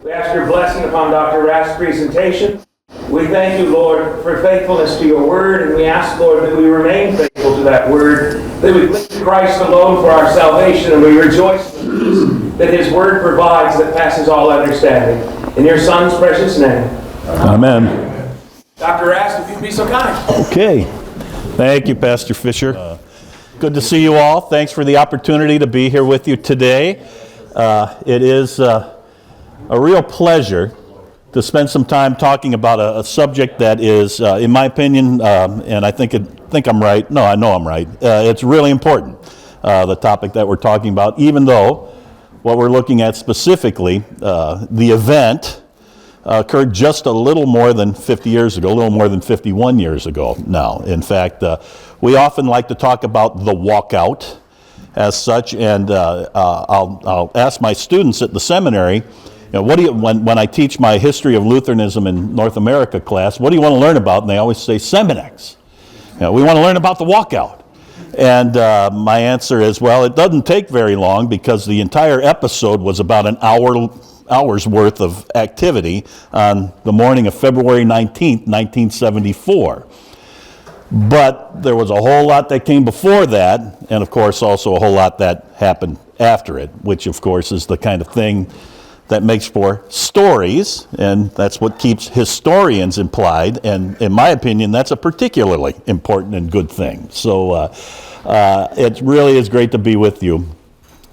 We ask your blessing upon Dr. Rast's presentation. We thank you, Lord, for faithfulness to your word, and we ask, Lord, that we remain faithful to that word, that we cling to Christ alone for our salvation, and we rejoice in the peace that his word provides that passes all understanding. In your Son's precious name. Amen. Dr. Rast, if you'd be so kind. Okay. Thank you, Pastor Fisher. Good to see you all. Thanks for the opportunity to be here with you today. It is a real pleasure to spend some time talking about a subject that is, in my opinion, and I think I'm right. No, I know I'm right. It's really important, the topic that we're talking about, even though what we're looking at specifically, the event occurred just a little more than 50 years ago, a little more than 51 years ago now. In fact, we often like to talk about the walkout as such, and I'll ask my students at the seminary, when I teach my history of Lutheranism in North America class, what do you want to learn about? And they always say Seminex. We want to learn about the walkout. And my answer is, well, it doesn't take very long because the entire episode was about an hour's worth of activity on the morning of February 19th, 1974. But there was a whole lot that came before that, and of course also a whole lot that happened after it, which of course is the kind of thing that makes for stories, and that's what keeps historians implied, and in my opinion, that's a particularly important and good thing. So it really is great to be with you.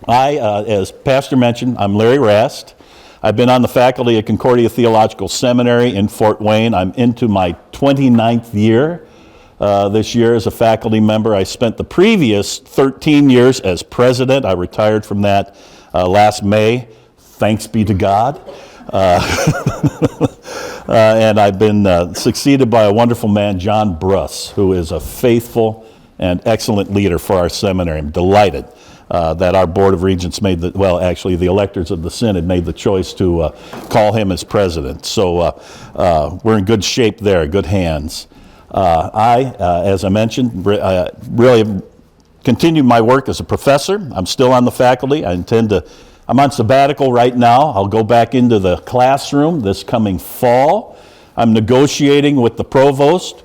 As Pastor mentioned, I'm Larry Rast. I've been on the faculty at Concordia Theological Seminary in Fort Wayne. I'm into my 29th year this year as a faculty member. I spent the previous 13 years as president. I retired from that last May. Thanks be to God. And I've been succeeded by a wonderful man, John Bruss, who is a faithful and excellent leader for our seminary. I'm delighted that our Board of Regents actually the electors of the Synod made the choice to call him as president. So we're in good shape there, good hands. As I mentioned, really continued my work as a professor. I'm still on the faculty. I'm on sabbatical right now. I'll go back into the classroom this coming fall. I'm negotiating with the provost,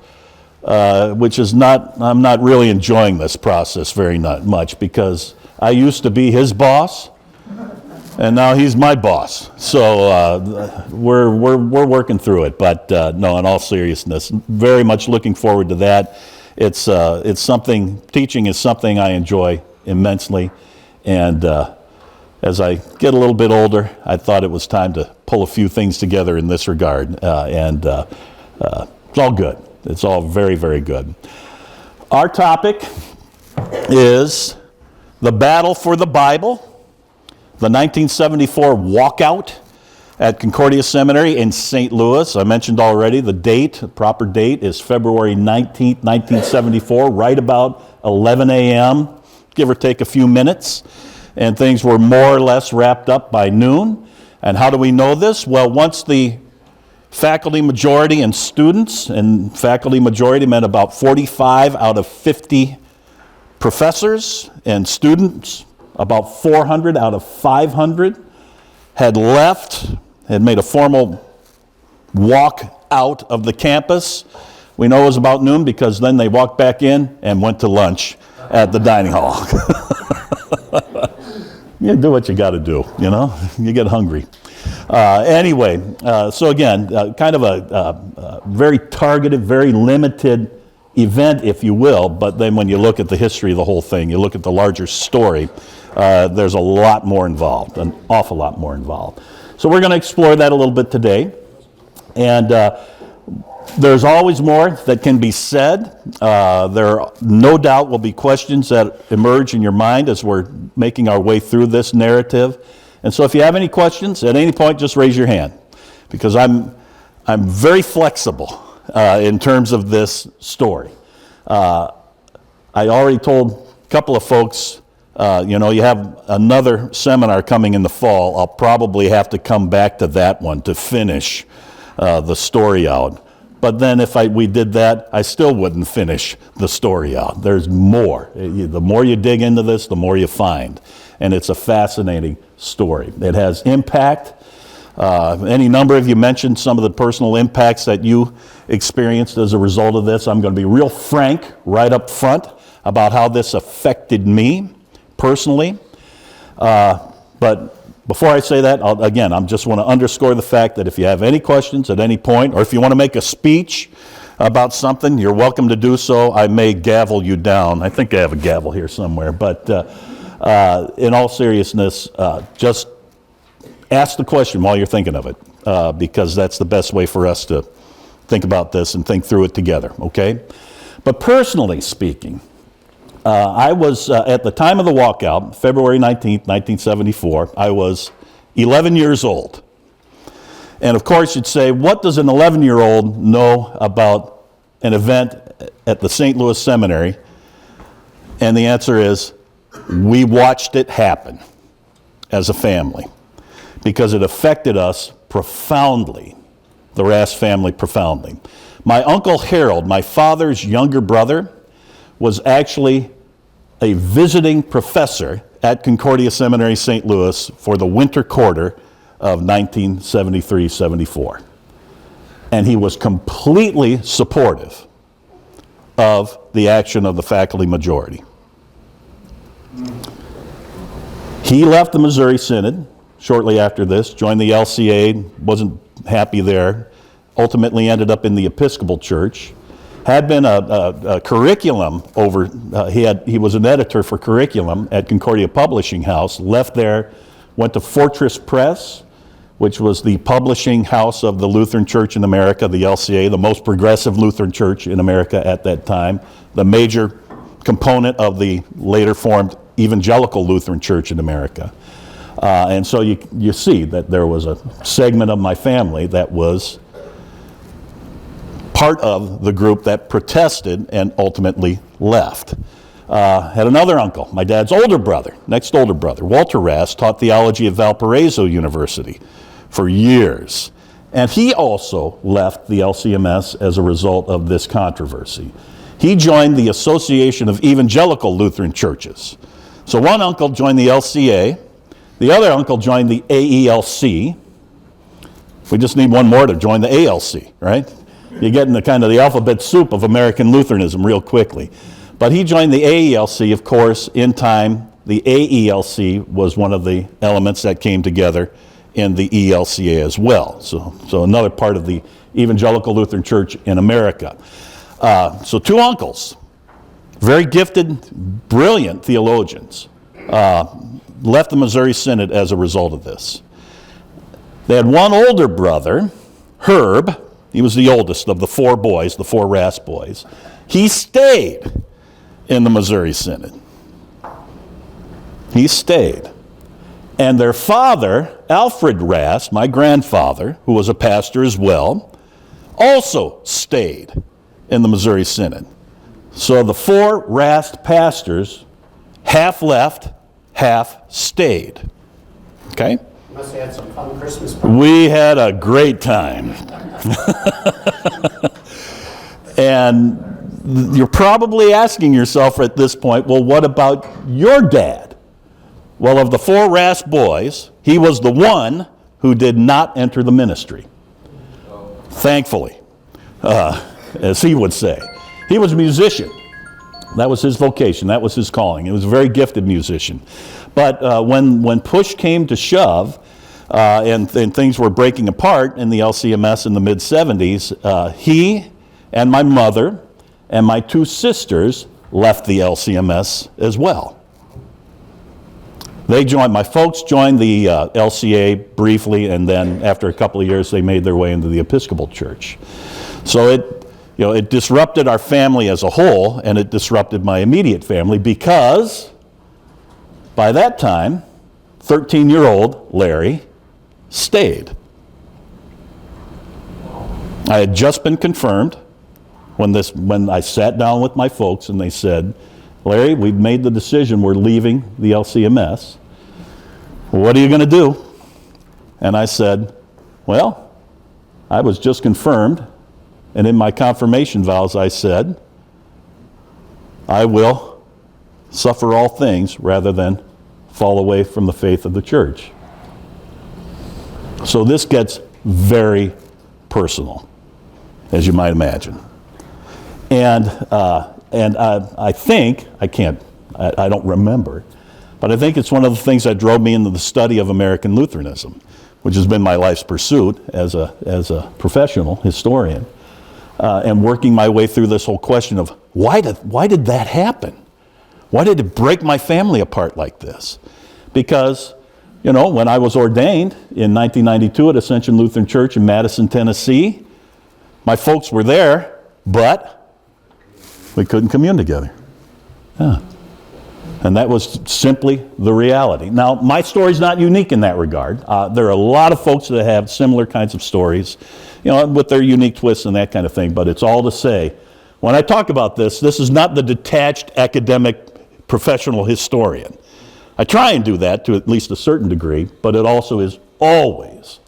I'm not really enjoying this process very much because I used to be his boss, and now he's my boss. So we're working through it. But no, in all seriousness, very much looking forward to that. It's something. Teaching is something I enjoy immensely, and as I get a little bit older, I thought it was time to pull a few things together in this regard, and it's all good. It's all very, very good. Our topic is the battle for the Bible, the 1974 walkout at Concordia Seminary in St. Louis. I mentioned already the proper date is February 19th, 1974, right about 11 a.m., give or take a few minutes. And things were more or less wrapped up by noon. And how do we know this? Well, once the faculty majority and students, and faculty majority meant about 45 out of 50 professors, and students, about 400 out of 500, had made a formal walk out of the campus. We know it was about noon because then they walked back in and went to lunch at the dining hall. You do what you got to do, you get hungry. Anyway, so again, kind of a very targeted, very limited event, if you will, but then when you look at the history of the whole thing, you look at the larger story, there's a lot more involved, an awful lot more involved. So we're going to explore that a little bit today, and there's always more that can be said. There no doubt will be questions that emerge in your mind as we're making our way through this narrative. And so if you have any questions at any point, just raise your hand, because I'm very flexible in terms of this story. I already told a couple of folks, you have another seminar coming in the fall. I'll probably have to come back to that one to finish the story out. But then if we did that, I still wouldn't finish the story out. There's more. The more you dig into this, the more you find. And it's a fascinating story. It has impact Any number of you mentioned some of the personal impacts that you experienced as a result of this. I'm going to be real frank right up front about how this affected me personally. But before I say that, I just want to underscore the fact that if you have any questions at any point, or if you want to make a speech about something, you're welcome to do so. I may gavel you down. I think I have a gavel here somewhere. But in all seriousness, just ask the question while you're thinking of it, because that's the best way for us to think about this and think through it together, okay? But personally speaking, I was, at the time of the walkout, February 19th, 1974, I was 11 years old. And of course you'd say, what does an 11-year-old know about an event at the St. Louis Seminary? And the answer is, we watched it happen as a family, because it affected us profoundly, the Rast family profoundly. My Uncle Harold, my father's younger brother, was actually a visiting professor at Concordia Seminary, St. Louis for the winter quarter of 1973-74. And he was completely supportive of the action of the faculty majority. He left the Missouri Synod shortly after this, joined the LCA, wasn't happy there, ultimately ended up in the Episcopal Church, had been a curriculum over, he was an editor for curriculum at Concordia Publishing House, left there, went to Fortress Press, which was the publishing house of the Lutheran Church in America, the LCA, the most progressive Lutheran church in America at that time, the major component of the later formed Evangelical Lutheran Church in America. And so you see that there was a segment of my family that was part of the group that protested and ultimately left. Had another uncle, my dad's older brother, next older brother, Walter Rast, taught theology at Valparaiso University for years. And he also left the LCMS as a result of this controversy. He joined the Association of Evangelical Lutheran Churches. So one uncle joined the LCA, the other uncle joined the AELC. We just need one more to join the ALC, right? You get into kind of the alphabet soup of American Lutheranism real quickly. But he joined the AELC, of course, in time. The AELC was one of the elements that came together in the ELCA as well. So another part of the Evangelical Lutheran Church in America. So two uncles, very gifted, brilliant theologians, left the Missouri Synod as a result of this. They had one older brother, Herb. He was the oldest of the four boys, the four Rast boys. He stayed in the Missouri Synod. He stayed. And their father, Alfred Rast, my grandfather, who was a pastor as well, also stayed in the Missouri Synod. So the four Rast pastors, half left, half stayed. Okay? Must have had some fun Christmas parties. We had a great time. And you're probably asking yourself at this point, well, what about your dad? Well, of the four Rast boys, he was the one who did not enter the ministry. Thankfully, as he would say. He was a musician. That was his vocation. That was his calling. He was a very gifted musician. But when push came to shove, and things were breaking apart in the LCMS in the mid-70s, he and my mother and my two sisters left the LCMS as well. My folks joined the LCA briefly, and then after a couple of years, they made their way into the Episcopal Church. So it disrupted our family as a whole, and it disrupted my immediate family because by that time, 13-year-old Larry stayed. I had just been confirmed when I sat down with my folks and they said, Larry, we've made the decision, we're leaving the LCMS. What are you going to do? And I said, well, I was just confirmed, and in my confirmation vows I said, I will suffer all things rather than fall away from the faith of the church. So this gets very personal, as you might imagine. And I think, I don't remember, but I think it's one of the things that drove me into the study of American Lutheranism, which has been my life's pursuit as a professional historian, and working my way through this whole question of why did that happen? Why did it break my family apart like this? Because, when I was ordained in 1992 at Ascension Lutheran Church in Madison, Tennessee, my folks were there, but we couldn't commune together. Yeah. And that was simply the reality. Now, my story's not unique in that regard. There are a lot of folks that have similar kinds of stories, with their unique twists and that kind of thing, but it's all to say, when I talk about this is not the detached academic professional historian. I try and do that to at least a certain degree, but it also is always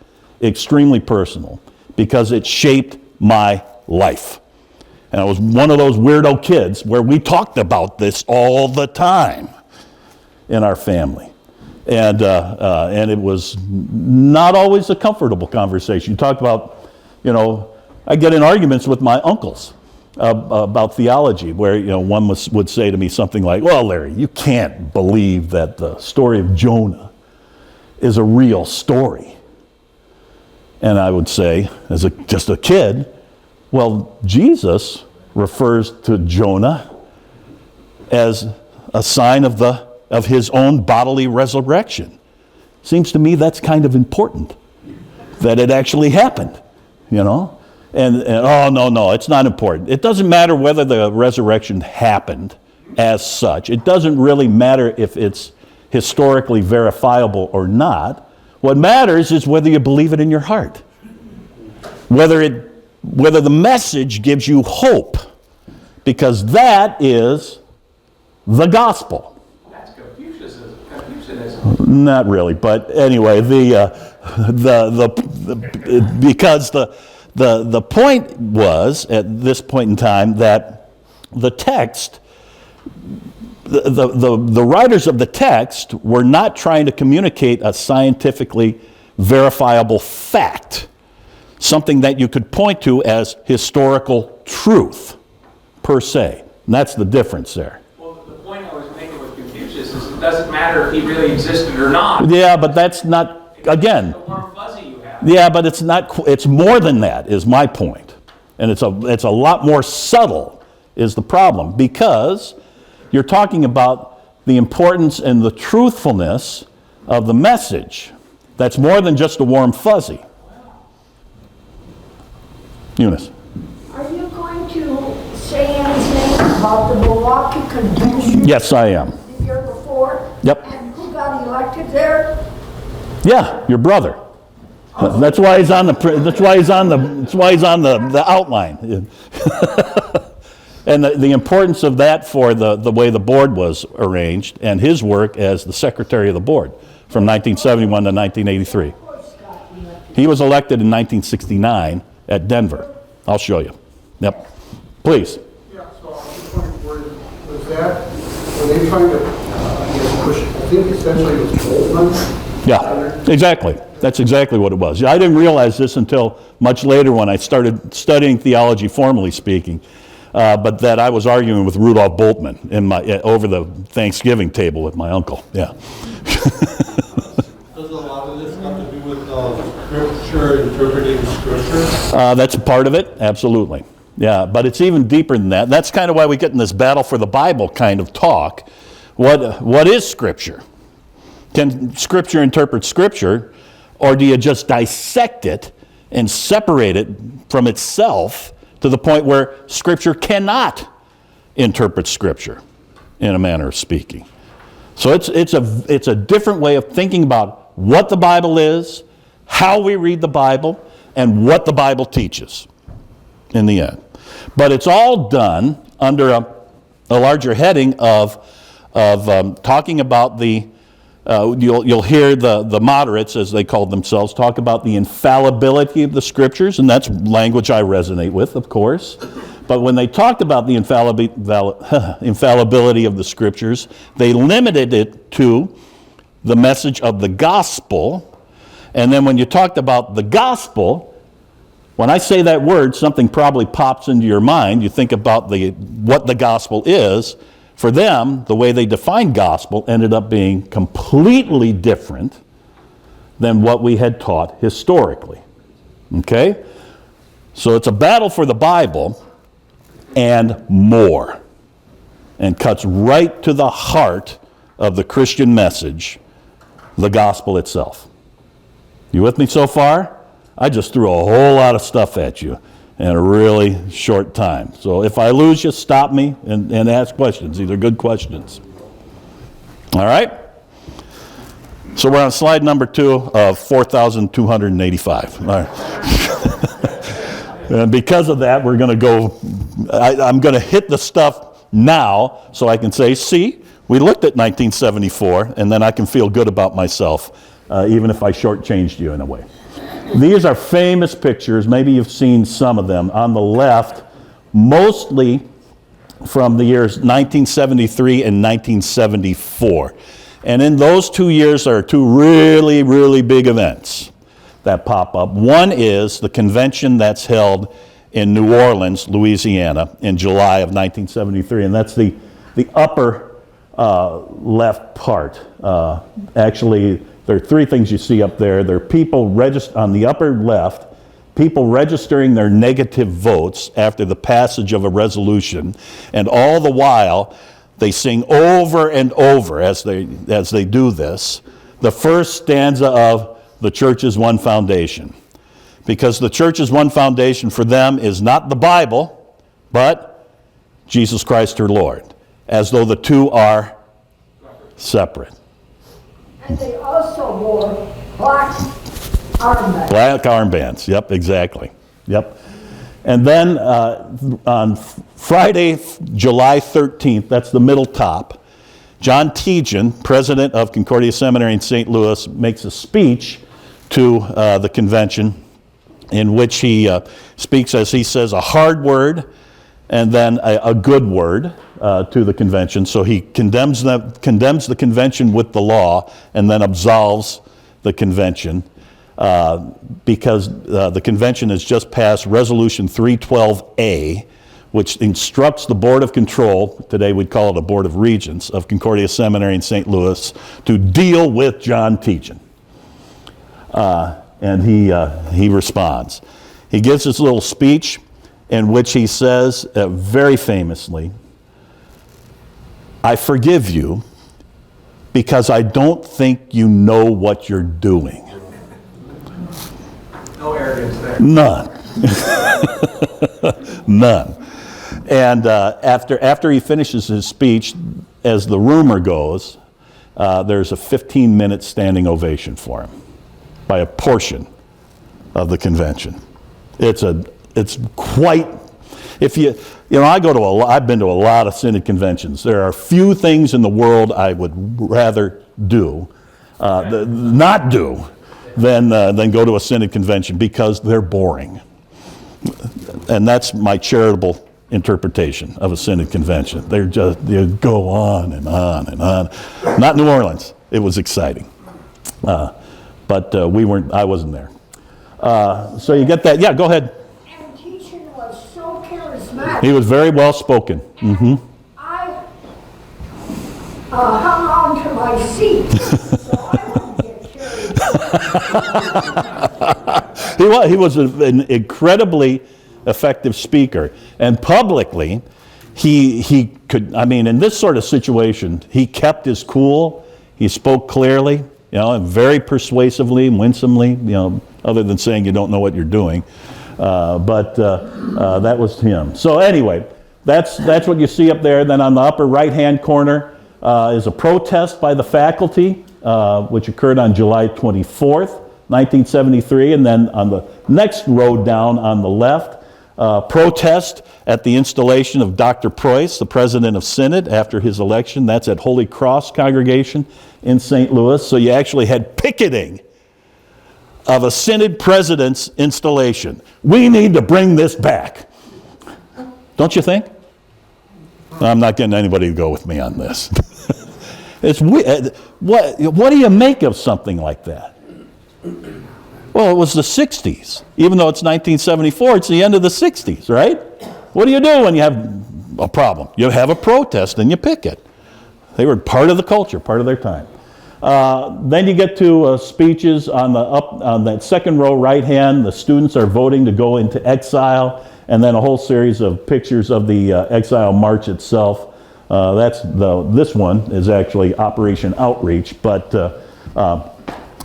extremely personal because it shaped my life. And I was one of those weirdo kids where we talked about this all the time in our family. And it was not always a comfortable conversation. You talked about, I get in arguments with my uncles about theology where, one would say to me something like, well, Larry, you can't believe that the story of Jonah is a real story. And I would say, as just a kid, well, Jesus refers to Jonah as a sign of his own bodily resurrection. Seems to me that's kind of important, that it actually happened, And oh, no, it's not important. It doesn't matter whether the resurrection happened as such. It doesn't really matter if it's historically verifiable or not. What matters is whether you believe it in your heart. Whether the message gives you hope, because that is the gospel. That's Confucianism. Not really, but anyway, because the point was at this point in time that the text, the writers of the text were not trying to communicate a scientifically verifiable fact. Something that you could point to as historical truth, per se. And that's the difference there. Well, the point I was making with Confucius is it doesn't matter if he really existed or not. Yeah, but that's not, again. The warm fuzzy you have. Yeah, but it's more than that, is my point. And it's a lot more subtle, is the problem. Because you're talking about the importance and the truthfulness of the message. That's more than just a warm fuzzy. Eunice. Are you going to say anything about the Milwaukee Convention? Yes, I am. The year before? Yep. And who got elected there? Yeah, your brother. That's why he's on the. That's why he's on the outline. And the importance of that for the way the board was arranged and his work as the secretary of the board from 1971 to 1983. He was elected in 1969 at Denver. I'll show you. Yep. Please. Yeah, so I was just wondering, was that, were they trying to push, I think essentially it was Boltman? Yeah, exactly. That's exactly what it was. I didn't realize this until much later when I started studying theology, formally speaking, but that I was arguing with Rudolph Boltman over the Thanksgiving table with my uncle. Yeah. Does a lot of this have to do with Scripture, interpreting Scripture? That's a part of it, absolutely. Yeah, but it's even deeper than that. That's kind of why we get in this battle for the Bible kind of talk. What is Scripture? Can Scripture interpret Scripture, or do you just dissect it and separate it from itself to the point where Scripture cannot interpret Scripture, in a manner of speaking? So it's a different way of thinking about what the Bible is, how we read the Bible, and what the Bible teaches in the end. But it's all done under a larger heading of talking about the, you'll hear the moderates, as they call themselves, talk about the infallibility of the Scriptures, and that's language I resonate with, of course. But when they talked about the infallibility of the Scriptures, they limited it to the message of the gospel And then when you talked about the gospel, when I say that word, something probably pops into your mind. You think about what the gospel is. For them, the way they defined gospel ended up being completely different than what we had taught historically. Okay? So it's a battle for the Bible and more, and cuts right to the heart of the Christian message, the gospel itself. You with me so far? I just threw a whole lot of stuff at you in a really short time. So if I lose you, stop me and ask questions. These are good questions. All right? So we're on slide number 2 of 4,285. All right. And because of that, we're going to go, I'm going to hit the stuff now so I can say, see, we looked at 1974, and then I can feel good about myself, even if I shortchanged you in a way. These are famous pictures. Maybe you've seen some of them. On the left, mostly from the years 1973 and 1974. And in those 2 years, there are 2 really, really big events that pop up. One is the convention that's held in New Orleans, Louisiana, in July of 1973. And that's the upper left part. Actually, there are 3 things you see up there. There are people on the upper left, people registering their negative votes after the passage of a resolution, and all the while they sing over and over as they do this the first stanza of "The Church is One Foundation," because the Church is One Foundation for them is not the Bible, but Jesus Christ her Lord, as though the 2 are separate. And they also wore black armbands. Black armbands, yep, exactly. Yep. And then on Friday, July 13th, that's the middle top, John Tejan, president of Concordia Seminary in St. Louis, makes a speech to the convention in which he speaks, as he says, a hard word and then a good word to the convention. So he condemns the convention with the law and then absolves the convention because the convention has just passed Resolution 312A, which instructs the Board of Control, today we'd call it a Board of Regents, of Concordia Seminary in St. Louis to deal with John Tejan. And he responds. He gives this little speech in which he says, very famously, "I forgive you because I don't think you know what you're doing." No arrogance there. None. None. And after he finishes his speech, as the rumor goes, there's a 15-minute standing ovation for him by a portion of the convention. It's quite, I've been to a lot of synod conventions. There are few things in the world I would rather not do than go to a synod convention because they're boring. And that's my charitable interpretation of a synod convention. They go on and on and on. Not New Orleans. It was exciting. But I wasn't there. So you get that? Yeah, go ahead. And Tejan was so charismatic. He was very well spoken. Mm-hmm. I hung on to my seat, so I wouldn't get carried. He was an incredibly effective speaker. And publicly, he could, in this sort of situation, he kept his cool. He spoke clearly, and very persuasively, winsomely, other than saying you don't know what you're doing. But that was him. So anyway, that's what you see up there. Then on the upper right-hand corner is a protest by the faculty, which occurred on July 24th, 1973. And then on the next row down on the left, protest at the installation of Dr. Preuss, the president of Synod, after his election. That's at Holy Cross Congregation in St. Louis. So you actually had picketing of a Synod president's installation. We need to bring this back. Don't you think? I'm not getting anybody to go with me on this. It's weird. What do you make of something like that? Well, it was the 60s. Even though it's 1974, it's the end of the 60s, right? What do you do when you have a problem? You have a protest and you picket. They were part of the culture, part of their time. Then you get to speeches on that second row right hand. The students are voting to go into exile, and then a whole series of pictures of the exile march itself. This one is actually Operation Outreach. But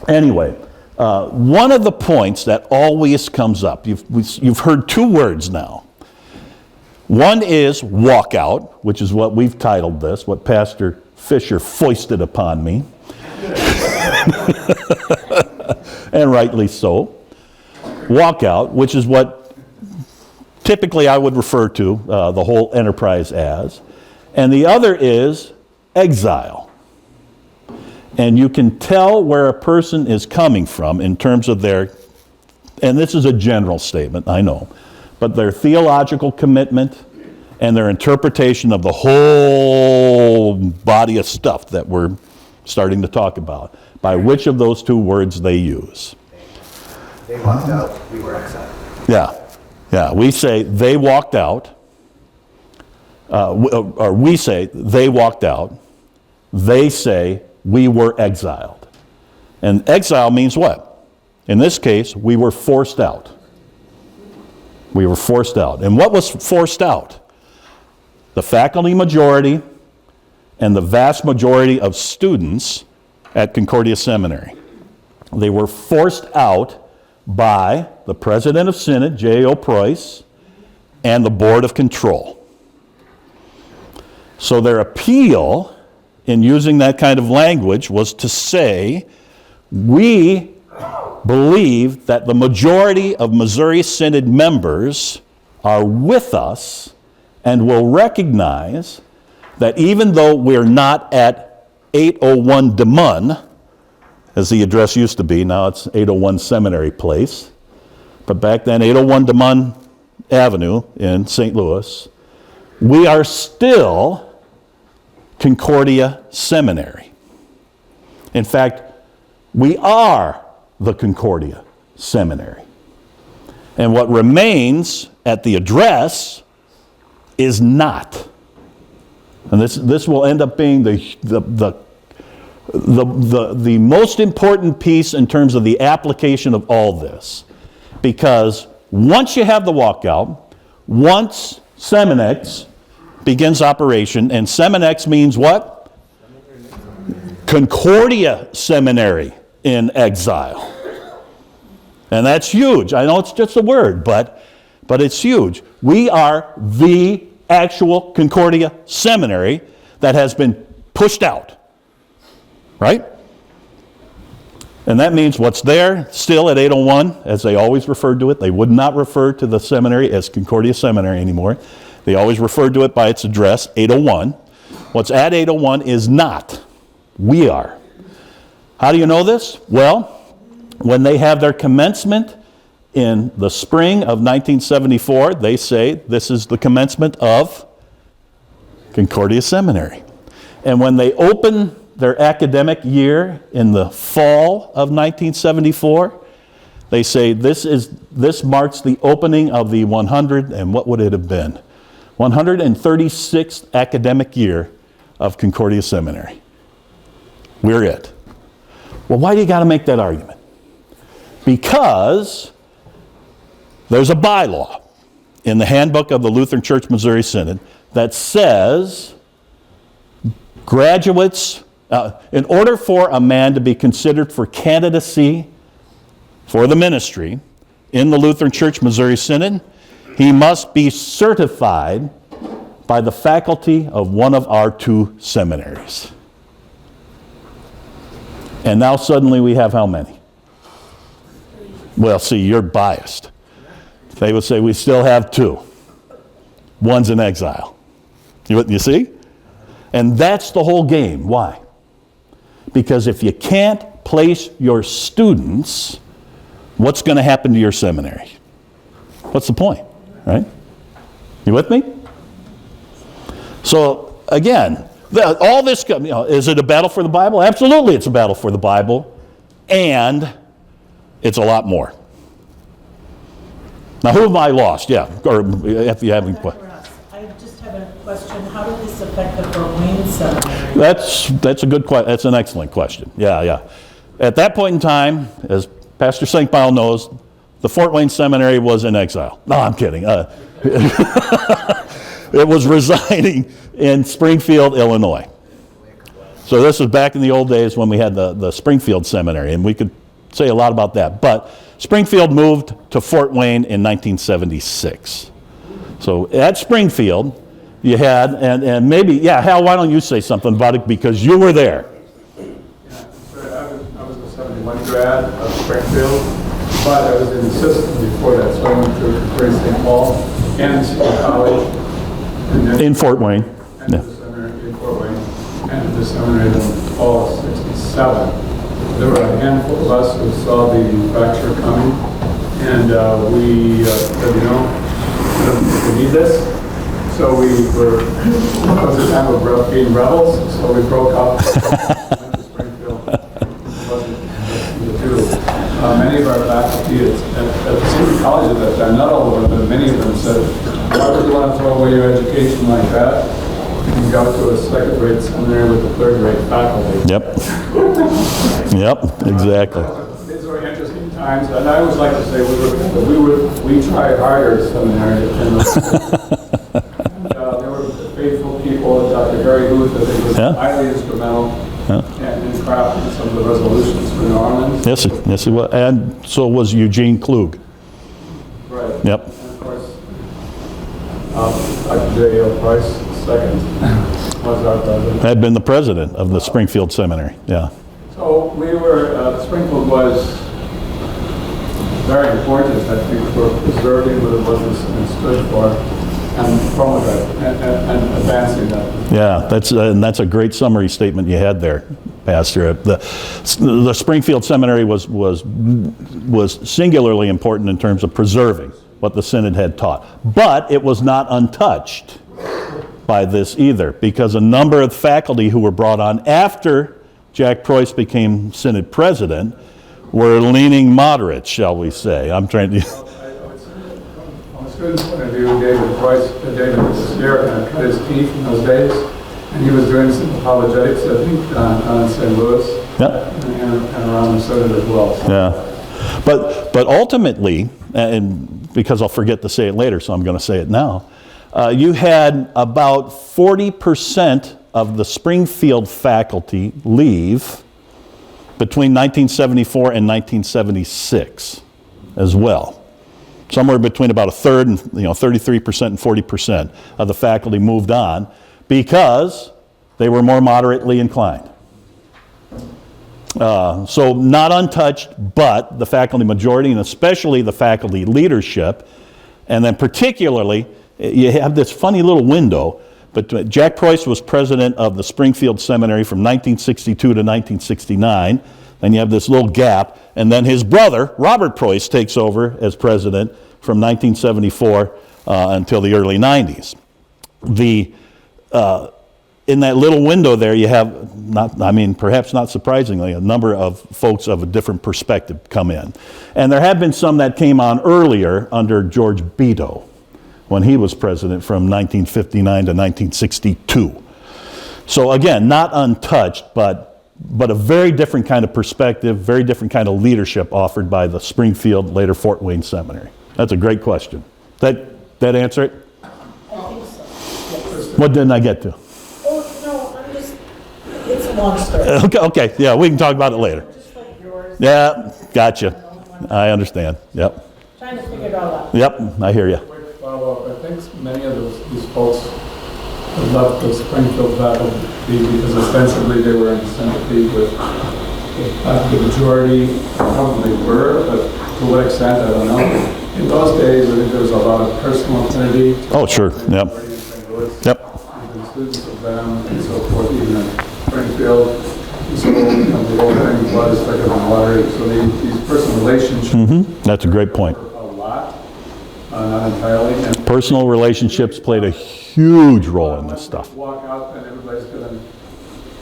anyway, one of the points that always comes up, you've heard two words now. One is walkout, which is what we've titled this, what Pastor Fisher foisted upon me. And rightly so. Walkout, which is what typically I would refer to the whole enterprise as. And the other is exile. And you can tell where a person is coming from in terms of their, and this is a general statement, I know, but their theological commitment and their interpretation of the whole body of stuff that we're starting to talk about, by which of those two words they use. They walked out, we were exiled. Yeah, we say they walked out, or we say they walked out, they say we were exiled. And exile means what? In this case, we were forced out. We were forced out. And what was forced out? The faculty majority and the vast majority of students at Concordia Seminary. They were forced out by the president of Synod, J.O. Preuss, and the Board of Control. So their appeal in using that kind of language was to say, we believe that the majority of Missouri Synod members are with us and will recognize that even though we're not at 801 Des Moines, as the address used to be, now it's 801 Seminary Place, but back then 801 Des Moines Avenue in St. Louis, we are still Concordia Seminary. In fact, we are the Concordia Seminary. And what remains at the address is not. And this will end up being the most important piece in terms of the application of all this. Because once you have the walkout, once Seminex begins operation, and Seminex means what? Concordia Seminary in exile. And that's huge. I know it's just a word, but it's huge. We are the actual Concordia Seminary that has been pushed out. Right? And that means what's there still at 801, as they always referred to it. They would not refer to the seminary as Concordia Seminary anymore. They always referred to it by its address, 801. What's at 801 is not. We are. How do you know this? Well, when they have their commencement in the spring of 1974, they say this is the commencement of Concordia Seminary. And when they open their academic year in the fall of 1974, they say this marks the opening of the 100, and what would it have been? 136th academic year of Concordia Seminary. We're it. Well, why do you got to make that argument? Because there's a bylaw in the handbook of the Lutheran Church Missouri Synod that says graduates, in order for a man to be considered for candidacy for the ministry in the Lutheran Church Missouri Synod, he must be certified by the faculty of one of our two seminaries. And now suddenly we have how many? Well, see, you're biased. They would say we still have two. One's in exile. You see? And that's the whole game. Why? Because if you can't place your students, what's going to happen to your seminary? What's the point? Right? You with me? So, again, all this, is it a battle for the Bible? Absolutely it's a battle for the Bible. And it's a lot more. Now, who have I lost? Yeah, or if you have any questions. I just have a question. How did this affect the Fort Wayne Seminary? That's a good question. That's an excellent question. Yeah. At that point in time, as Pastor St. Paul knows, the Fort Wayne Seminary was in exile. No, I'm kidding. It was residing in Springfield, Illinois. So this was back in the old days when we had the Springfield Seminary, and we could say a lot about that. But Springfield moved to Fort Wayne in 1976. So at Springfield, you had, and maybe, yeah, Hal, why don't you say something about it, because you were there. I was a 71 grad of Springfield, but I was in the system before that, so I went to Great St. Paul and City College. And then In Fort Wayne. And the seminary in Fort Wayne, and the seminary in the fall of '67. There were a handful of us who saw the fracture coming, and we said, we need this. So we were, it was a time of being rebels, so we broke up, went to Springfield. It wasn't the two. Many of our faculty at the City College at that time, not all of them, but many of them said, why would you want to throw away your education like that and go to a second grade seminary with a third grade faculty? Yep, exactly. These were interesting times, and I always like to say we tried harder at seminary. There were faithful people. Dr. Harry Booth, I think, was highly instrumental in crafting some of the resolutions for New Orleans. Yes, he was. And so was Eugene Klug. Right. Yep. And of course, Dr. J.L. Price II was our president. Had been the president of the Springfield Seminary. Yeah. So we were, Springfield was very important, I think, for preserving what it was and stood for, and promoting and advancing that. Yeah, that's a great summary statement you had there, Pastor. The Springfield Seminary was singularly important in terms of preserving what the Synod had taught. But it was not untouched by this either, because a number of faculty who were brought on after Jack Preuss became Synod president were leaning moderate, shall we say. I'm trying to... From a student's point of view, David was there and cut his teeth in those days, and he was doing some apologetics, I think, down in St. Louis, and around the Synod as well. So. Yeah, but ultimately, and because I'll forget to say it later, so I'm going to say it now, you had about 40% of the Springfield faculty leave between 1974 and 1976 as well. Somewhere between about a third and 33% and 40% of the faculty moved on because they were more moderately inclined. So not untouched, but the faculty majority, and especially the faculty leadership, and then particularly, you have this funny little window, but Jack Preuss was president of the Springfield Seminary from 1962 to 1969, and you have this little gap, and then his brother, Robert Preuss, takes over as president from 1974 until the early 90s. In that little window there, you have, perhaps not surprisingly, a number of folks of a different perspective come in. And there have been some that came on earlier under George Beto, when he was president from 1959 to 1962. So again, not untouched, but a very different kind of perspective, very different kind of leadership offered by the Springfield, later Fort Wayne Seminary. That's a great question. That answer it? I think so. Yes. What didn't I get to? Oh, no, it's a long story. Okay, yeah, we can talk about it later. Just like yours. Yeah, gotcha. I understand, yep. Trying to figure it all out. Yep, I hear you. Follow-up. I think many of these folks have left the Springfield faculty because ostensibly they were in sympathy with the majority. Probably were, but to what extent, I don't know. In those days, I think there was a lot of personal affinity. Oh, sure, yep. Yep. Even students of them and so forth, even in Springfield. So the whole thing was like a water. So these personal relationships. That's a great point. A lot. Not entirely. And Personal relationships played a huge role in this stuff. Walk out and everybody's going to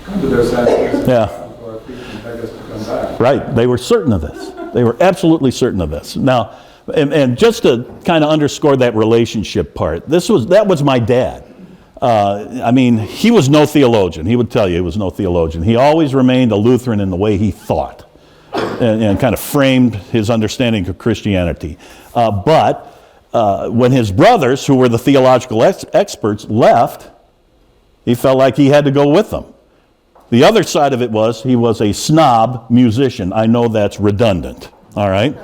come to their senses. Yeah. Or feet and beg us to come Right. They were certain of this. They were absolutely certain of this. Now, and just to kind of underscore that relationship part, that was my dad. I mean, he was no theologian. He would tell you he was no theologian. He always remained a Lutheran in the way he thought and kind of framed his understanding of Christianity. But when his brothers, who were the theological experts, left, he felt like he had to go with them. The other side of it was he was a snob musician. I know that's redundant, all right?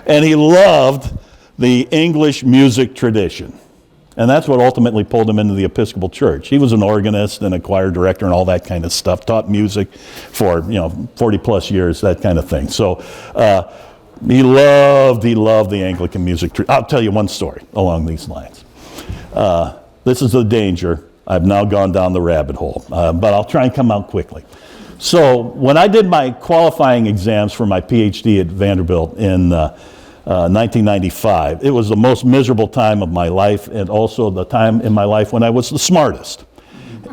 And he loved the English music tradition. And that's what ultimately pulled him into the Episcopal Church. He was an organist and a choir director and all that kind of stuff, taught music for 40 plus years, that kind of thing. So he loved the Anglican music tradition. I'll tell you one story along these lines. This is the danger. I've now gone down the rabbit hole, but I'll try and come out quickly. So when I did my qualifying exams for my PhD at Vanderbilt in 1995, it was the most miserable time of my life, and also the time in my life when I was the smartest.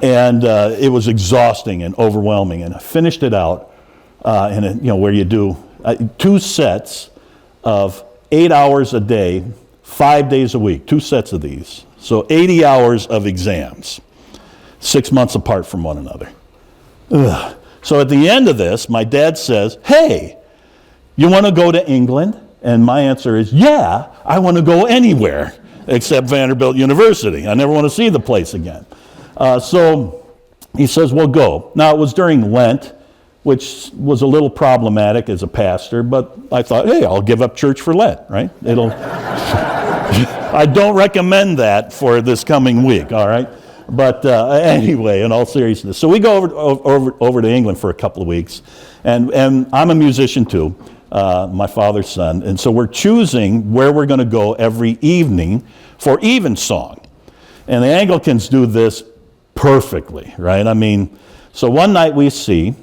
And it was exhausting and overwhelming. And I finished it out where you do 2 sets of 8 hours a day, 5 days a week, 2 sets of these. So 80 hours of exams, 6 months apart from one another. Ugh. So at the end of this, my dad says, "Hey, you want to go to England?" And my answer is, "Yeah, I want to go anywhere except Vanderbilt University. I never want to see the place again." So he says, "Well, go." Now, it was during Lent, which was a little problematic as a pastor, but I thought, hey, I'll give up church for Lent, right? I don't recommend that for this coming week, all right? But anyway, in all seriousness. So we go over to England for a couple of weeks, and I'm a musician too, my father's son, and so we're choosing where we're going to go every evening for evensong. And the Anglicans do this perfectly, right? I mean, so one night we see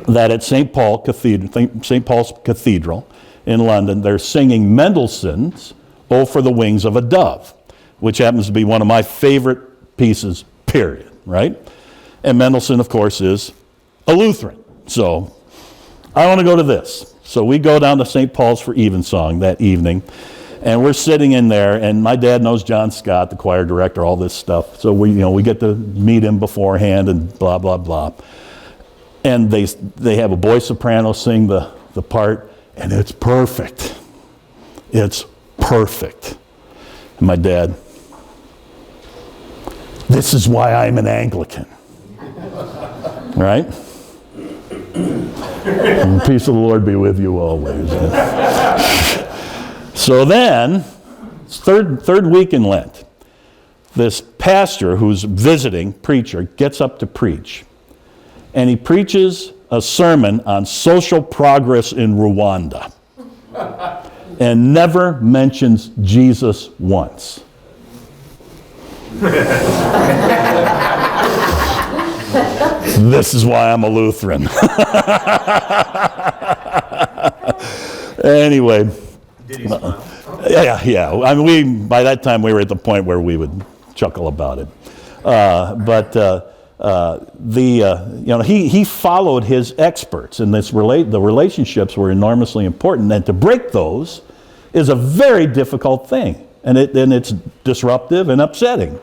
that at St. Paul's Cathedral in London, they're singing Mendelssohn's "Oh, for the Wings of a Dove," which happens to be one of my favorite pieces, period, right? And Mendelssohn, of course, is a Lutheran. So I want to go to this. So we go down to St. Paul's for evensong that evening, and we're sitting in there, and my dad knows John Scott, the choir director, all this stuff. So we get to meet him beforehand and blah, blah, blah. And they have a boy soprano sing the part, and it's perfect. It's perfect. And my dad, "This is why I'm an Anglican." Right? And the peace of the Lord be with you always. So then, third week in Lent, this pastor who's visiting preacher gets up to preach. And he preaches a sermon on social progress in Rwanda and never mentions Jesus once. This is why I'm a Lutheran. Anyway. Did he smile? Yeah. I mean, by that time we were at the point where we would chuckle about it. He followed his experts, and the relationships were enormously important. And to break those is a very difficult thing, and it's disruptive and upsetting.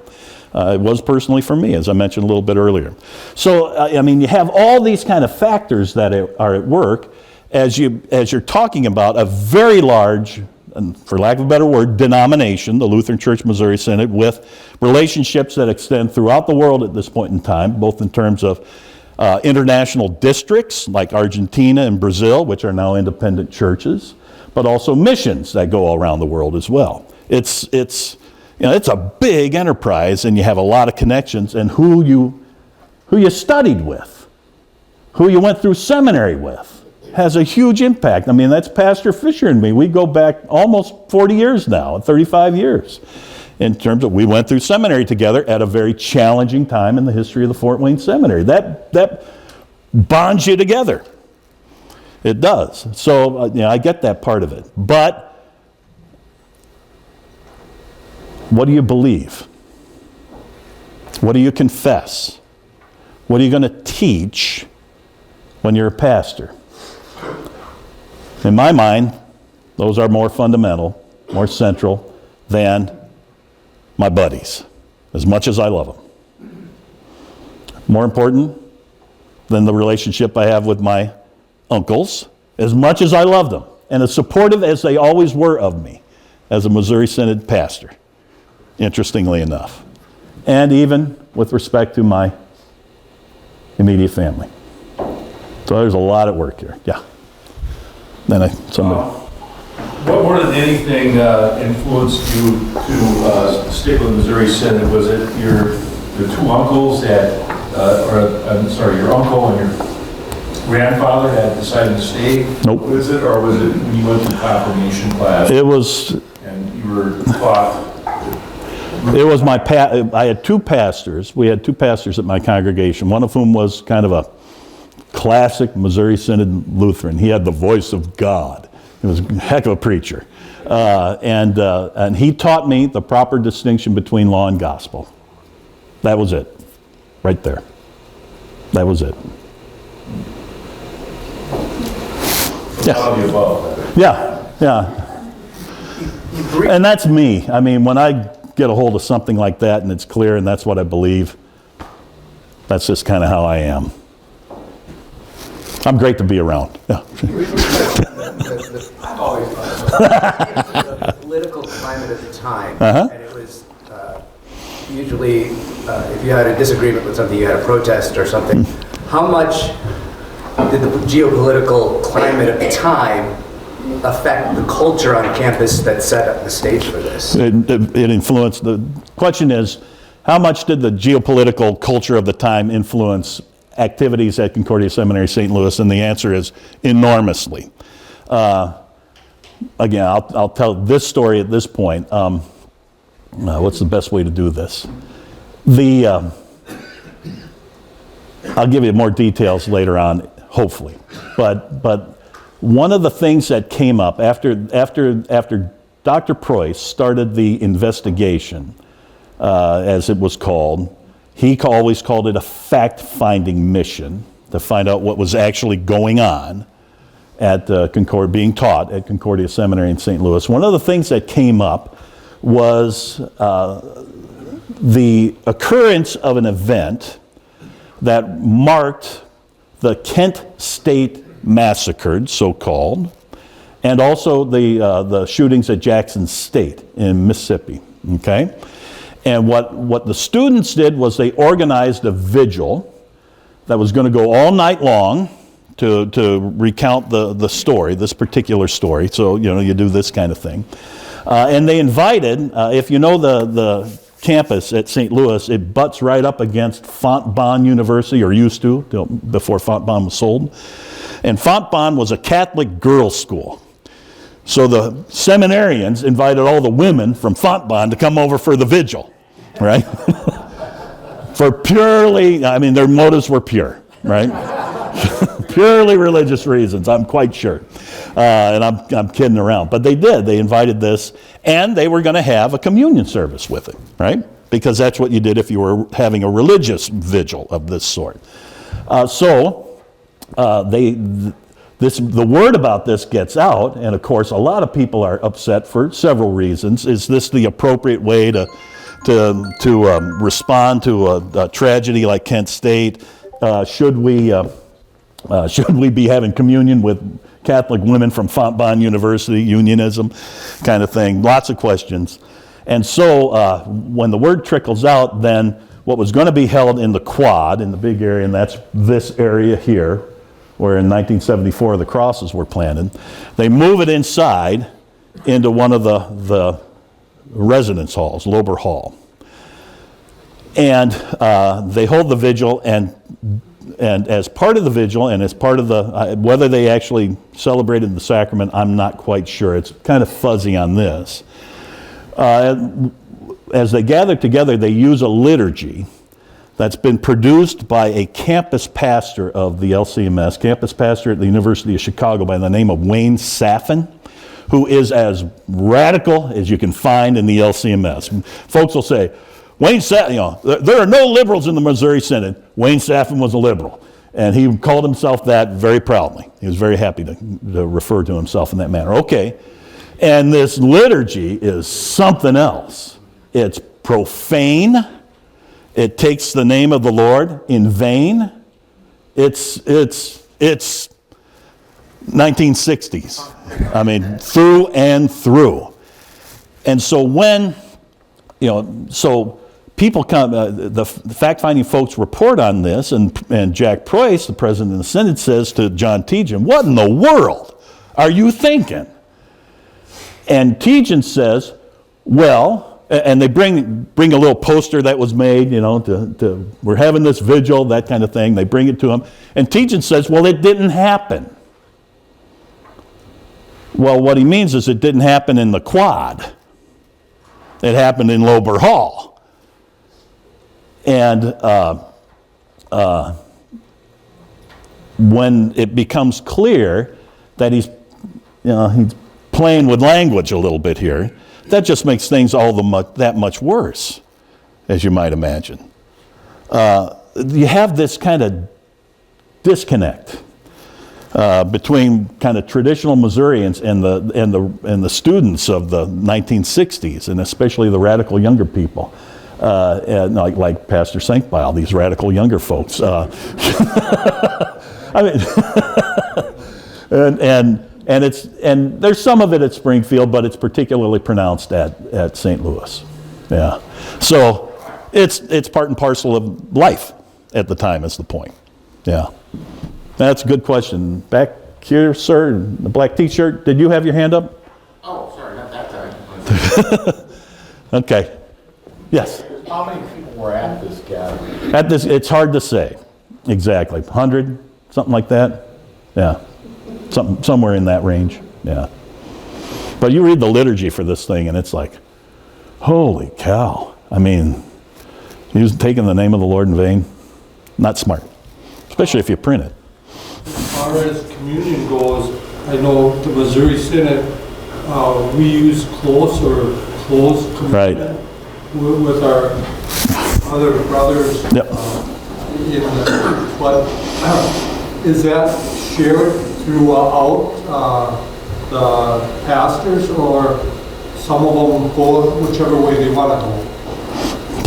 It was personally for me, as I mentioned a little bit earlier. So, you have all these kind of factors that are at work as you're talking about a very large, and for lack of a better word, denomination, the Lutheran Church Missouri Synod, with relationships that extend throughout the world at this point in time, both in terms of international districts like Argentina and Brazil, which are now independent churches, but also missions that go all around the world as well. It's a big enterprise, and you have a lot of connections, and who you studied with, who you went through seminary with, has a huge impact. I mean, that's Pastor Fisher and me. We go back almost 40 years now, 35 years, in terms of we went through seminary together at a very challenging time in the history of the Fort Wayne Seminary. That bonds you together. It does. So, I get that part of it. But what do you believe? What do you confess? What are you going to teach when you're a pastor. In my mind, those are more fundamental, more central than my buddies, as much as I love them. More important than the relationship I have with my uncles, as much as I love them, and as supportive as they always were of me as a Missouri Synod pastor, interestingly enough. And even with respect to my immediate family. So there's a lot at work here. Yeah. Then somebody. What more than anything influenced you to stick with Missouri Synod? Was it your two uncles that, your uncle and your grandfather had decided to stay? Nope. Was it, or was it when you went to confirmation class? It was. And you were taught. It was I had two pastors. We had two pastors at my congregation, one of whom was kind of a classic Missouri Synod Lutheran. He had the voice of God. He was a heck of a preacher. And he taught me the proper distinction between law and gospel. That was it. Right there. That was it. All of the above. Yeah. And that's me. I mean, when I get a hold of something like that and it's clear and that's what I believe, that's just kind of how I am. I'm great to be around. Yeah. I've always thought the political climate at the time, and it was usually if you had a disagreement with something, you had a protest or something. How much did the geopolitical climate at the time affect the culture on campus that set up the stage for this? It influenced. The question is, how much did the geopolitical culture of the time influence activities at Concordia Seminary, St. Louis? And the answer is enormously. Again, I'll tell this story at this point. What's the best way to do this? I'll give you more details later on, hopefully. But one of the things that came up after Dr. Preuss started the investigation, as it was called, he always called it a fact-finding mission to find out what was actually going on at being taught at Concordia Seminary in St. Louis. One of the things that came up was the occurrence of an event that marked the Kent State Massacre, so-called, and also the shootings at Jackson State in Mississippi. Okay, and what the students did was they organized a vigil that was going to go all night long to recount the story, this particular story. So you do this kind of thing, and they invited. If you know the campus at St. Louis, it butts right up against Fontbonne University, or used to, before Fontbonne was sold. And Fontbonne was a Catholic girls' school. So the seminarians invited all the women from Fontbonne to come over for the vigil, right? For purely, their motives were pure, right? Purely religious reasons, I'm quite sure. And I'm kidding around. But they did. They invited this, and they were going to have a communion service with it, right? Because that's what you did if you were having a religious vigil of this sort. The word about this gets out, and of course a lot of people are upset for several reasons. Is this the appropriate way to respond to a tragedy like Kent State? Should we be having communion with Catholic women from Fontbonne University, unionism kind of thing? Lots of questions. And so when the word trickles out, then what was going to be held in the quad, in the big area, and that's this area here, where in 1974 the crosses were planted, they move it inside into one of the residence halls, Lober Hall. And they hold the vigil, and as part of the vigil, and as part of whether they actually celebrated the sacrament, I'm not quite sure. It's kind of fuzzy on this. As they gather together, they use a liturgy that's been produced by a campus pastor of the LCMS, campus pastor at the University of Chicago by the name of Wayne Saffin, who is as radical as you can find in the LCMS. Folks will say, Wayne Saffin, there are no liberals in the Missouri Synod. Wayne Saffin was a liberal. And he called himself that very proudly. He was very happy to refer to himself in that manner. Okay. And this liturgy is something else. It's profane. It takes the name of the Lord in vain. It's 1960s. I mean, through and through. And so when, so people come, the fact-finding folks report on this, and Jack Preuss, the president of the Synod, says to John Tejan, "What in the world are you thinking?" And Tejan says, well, and they bring a little poster that was made, we're having this vigil, that kind of thing. They bring it to him. And Tejan says, well, it didn't happen. Well, what he means is it didn't happen in the quad. It happened in Lober Hall. And when it becomes clear that he's playing with language a little bit here, that just makes things that much worse, as you might imagine. You have this kind of disconnect between kind of traditional Missourians and the students of the 1960s, and especially the radical younger people, and like Pastor Sankbeil, these radical younger folks. I mean, and there's some of it at Springfield, but it's particularly pronounced at St. Louis. Yeah, so it's part and parcel of life at the time. Is the point? Yeah, that's a good question. Back here, sir, in the black T-shirt. Did you have your hand up? Oh, sorry, not that time. Okay. Yes. How many people were at this gathering? At this, it's hard to say exactly. 100, something like that. Yeah. Somewhere in that range, yeah. But you read the liturgy for this thing, and it's like, holy cow. I mean, he was taking the name of the Lord in vain. Not smart, especially if you print it. As far as communion goes, I know the Missouri Synod, we use closed communion with our other brothers. Yep. But is that shared throughout the pastors, or some of them go whichever way they want to go?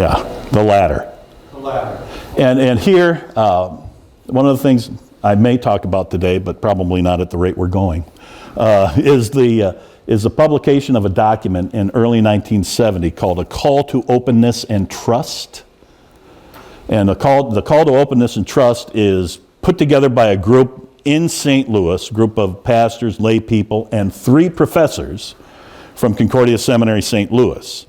Yeah, the latter. The latter. And here, one of the things I may talk about today, but probably not at the rate we're going, is the publication of a document in early 1970 called A Call to Openness and Trust. And the call to openness and trust is put together by a group in St. Louis, group of pastors, lay people, and 3 professors from Concordia Seminary, St. Louis.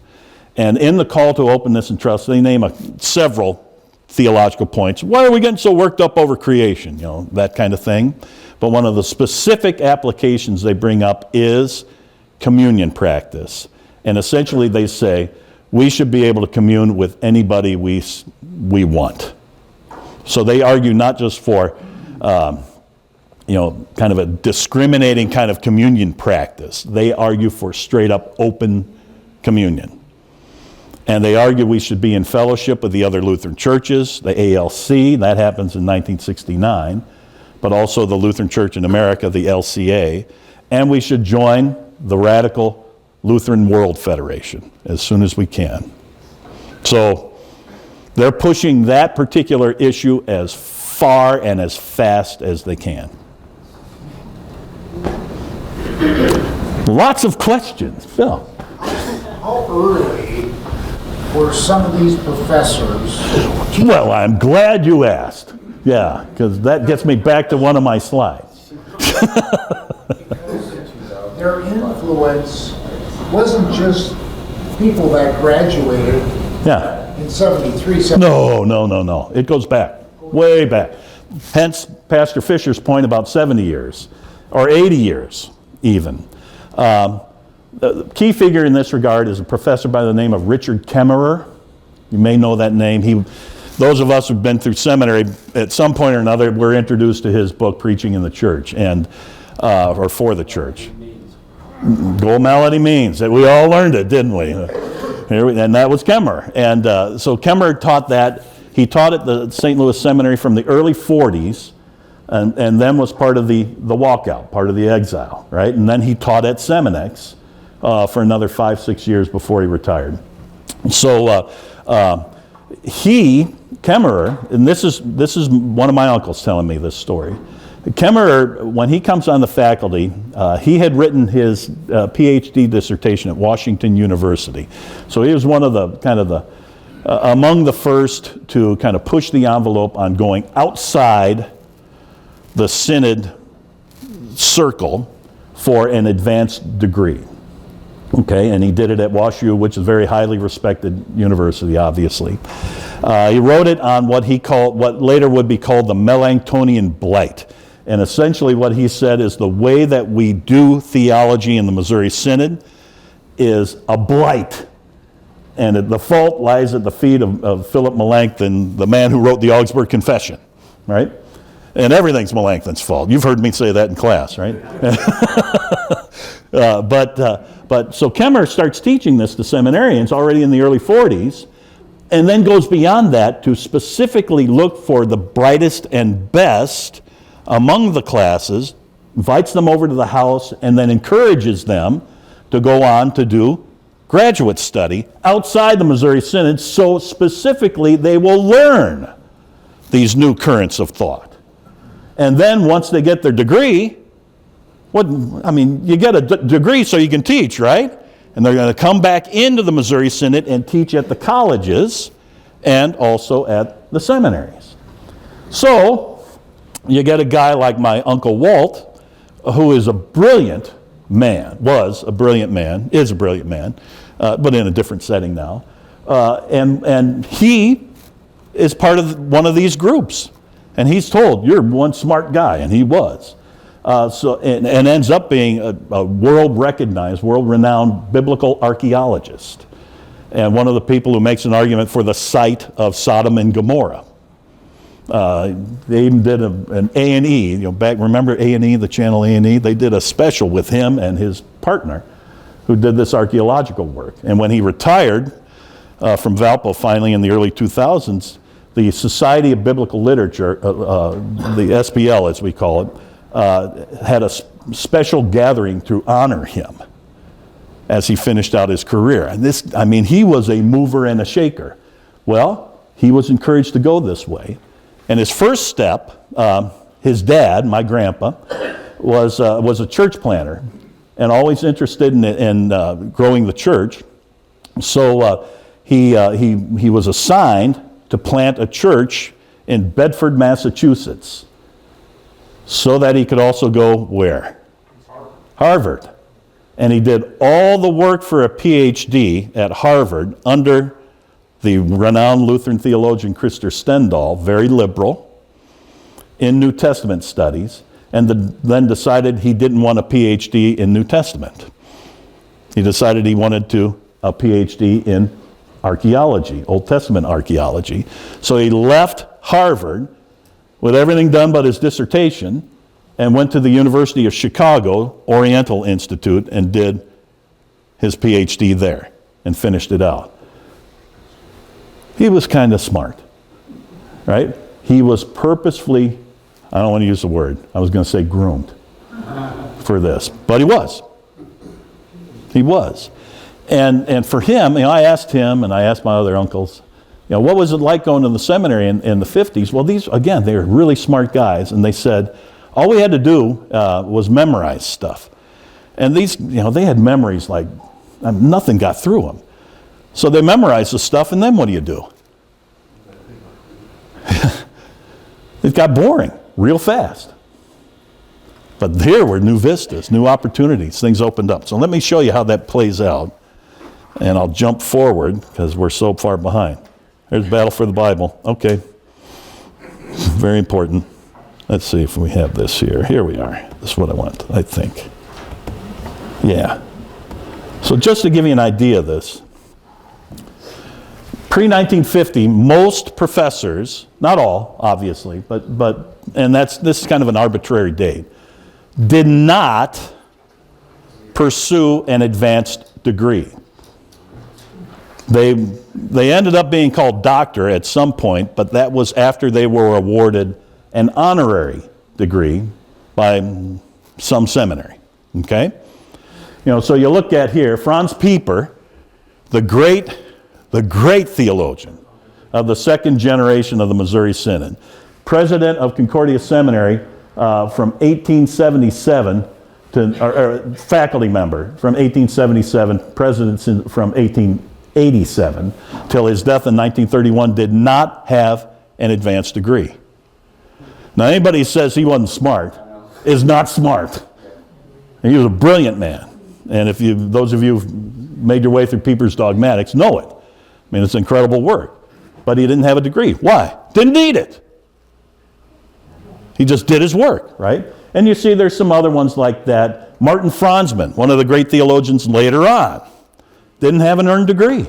And in the call to openness and trust, they name several theological points. Why are we getting so worked up over creation? That kind of thing. But one of the specific applications they bring up is communion practice. And essentially they say, we should be able to commune with anybody we want. So they argue not just for kind of a discriminating kind of communion practice. They argue for straight up open communion. And they argue we should be in fellowship with the other Lutheran churches, the ALC, that happens in 1969, but also the Lutheran Church in America, the LCA, and we should join the Radical Lutheran World Federation as soon as we can. So they're pushing that particular issue as far and as fast as they can. Lots of questions. Phil. How early were some of these professors? Well, I'm glad you asked. Yeah, because that gets me back to one of my slides. Their influence wasn't just people that graduated in 73. No. It goes back, way back. Hence, Pastor Fisher's point about 70 years, or 80 years even. The key figure in this regard is a professor by the name of Richard Kemmerer. You may know that name. Those of us who've been through seminary, at some point or another, were introduced to his book, Preaching in the Church, or for the Church. Gold Melody Means. We all learned it, didn't we? And that was Kemmerer. And so Kemmerer taught that. He taught at the St. Louis Seminary from the early 40s, and then was part of the walkout, part of the exile, right? And then he taught at Seminex for another 5-6 years before he retired. So Kemmerer, and this is one of my uncles telling me this story. Kemmerer, when he comes on the faculty, he had written his PhD dissertation at Washington University. So he was one of the among the first to kind of push the envelope on going outside the synod circle for an advanced degree. Okay, and he did it at WashU, which is a very highly respected university, obviously. He wrote it on what later would be called the Melanchthonian Blight. And essentially what he said is the way that we do theology in the Missouri Synod is a blight. And the fault lies at the feet of Philip Melanchthon, the man who wrote the Augsburg Confession, right? And everything's Melanchthon's fault. You've heard me say that in class, right? But so Kemmerer starts teaching this to seminarians already in the early 40s, and then goes beyond that to specifically look for the brightest and best among the classes, invites them over to the house, and then encourages them to go on to do graduate study outside the Missouri Synod, so specifically they will learn these new currents of thought. And then once they get their degree, you get a degree so you can teach, right? And they're going to come back into the Missouri Synod and teach at the colleges and also at the seminaries. So you get a guy like my Uncle Walt, who is a brilliant man, is a brilliant man, but in a different setting now. And he is part of one of these groups. And he's told, you're one smart guy, and he was. And ends up being a world-recognized, world-renowned biblical archaeologist. And one of the people who makes an argument for the site of Sodom and Gomorrah. They even did an A&E, remember A&E, the channel A&E? They did a special with him and his partner who did this archaeological work. And when he retired from Valpo finally in the early 2000s, the Society of Biblical Literature, the SBL as we call it, had a special gathering to honor him as he finished out his career. And he was a mover and a shaker. Well, he was encouraged to go this way. And his first step, his dad, my grandpa, was a church planter and always interested in growing the church. So he was assigned to plant a church in Bedford, Massachusetts, so that he could also go where? Harvard. And he did all the work for a PhD at Harvard under the renowned Lutheran theologian Christer Stendahl, very liberal, in New Testament studies, and then decided he didn't want a PhD in New Testament. He decided he wanted a PhD in archaeology, Old Testament archaeology. So he left Harvard with everything done but his dissertation and went to the University of Chicago, Oriental Institute, and did his PhD there and finished it out. He was kind of smart, right? He was purposefully, I don't want to use the word, I was going to say groomed for this, but he was. He was. And for him, I asked him and I asked my other uncles, what was it like going to the seminary in the 50s? Well, they were really smart guys, and they said, all we had to do was memorize stuff. And these, they had memories like, nothing got through them. So they memorized the stuff, and then what do? It got boring real fast. But there were new vistas, new opportunities, things opened up. So let me show you how that plays out. And I'll jump forward because we're so far behind. There's Battle for the Bible. Okay. Very important. Let's see if we have this here. Here we are. This is what I want, I think. Yeah. So just to give you an idea of this, pre-1950, most professors, not all, obviously, and this is kind of an arbitrary date, did not pursue an advanced degree. They ended up being called doctor at some point, but that was after they were awarded an honorary degree by some seminary. Okay? So you look at here, Franz Pieper, the great theologian of the second generation of the Missouri Synod, president of Concordia Seminary from 1877 or faculty member from 1877, president from 1887 till his death in 1931, did not have an advanced degree. Now, anybody who says he wasn't smart is not smart. And he was a brilliant man. And if those of you who've made your way through Pieper's Dogmatics know it. I mean, it's incredible work. But he didn't have a degree. Why? Didn't need it. He just did his work, right? And you see there's some other ones like that. Martin Franzmann, one of the great theologians later on, didn't have an earned degree.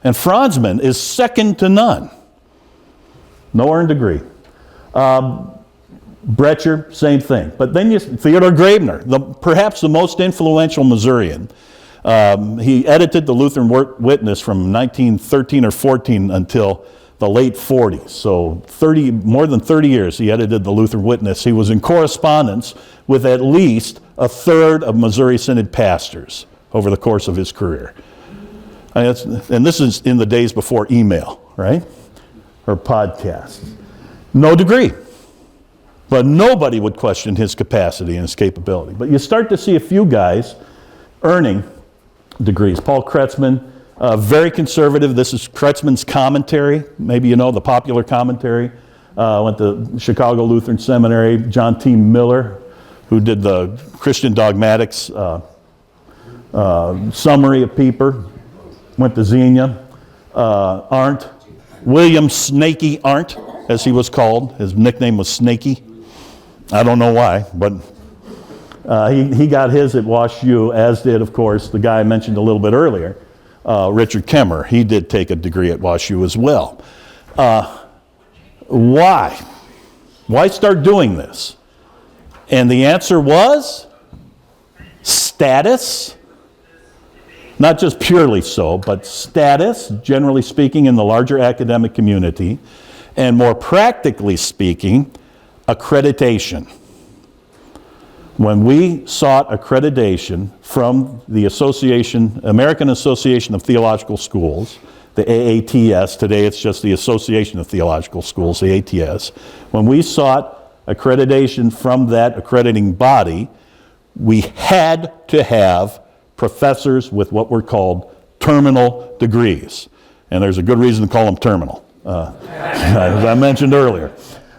And Franzmann is second to none. No earned degree. Brecher, same thing. But then Theodore Graebner, perhaps the most influential Missourian. He edited the Lutheran Witness from 1913 or 14 until the late 40s. So more than 30 years he edited the Lutheran Witness. He was in correspondence with at least a third of Missouri Synod pastors over the course of his career. And this is in the days before email, right? Or podcasts. No degree. But nobody would question his capacity and his capability. But you start to see a few guys earning degrees. Paul Kretzmann, very conservative. This is Kretzmann's commentary. Maybe you know the popular commentary. Went to Chicago Lutheran Seminary. John T. Miller, who did the Christian Dogmatics summary of Pieper, went to Xenia. Arndt, William Snaky Arndt, as he was called. His nickname was Snaky. I don't know why, but he got his at Wash U, as did, of course, the guy I mentioned a little bit earlier, Richard Kemmer. He did take a degree at Wash U as well. Why? Why start doing this? And the answer was status. Not just purely so, but status, generally speaking, in the larger academic community, and more practically speaking, accreditation. When we sought accreditation from the American Association of Theological Schools, the AATS, today it's just the Association of Theological Schools, the ATS, when we sought accreditation from that accrediting body, we had to have professors with what were called terminal degrees. And there's a good reason to call them terminal, as I mentioned earlier.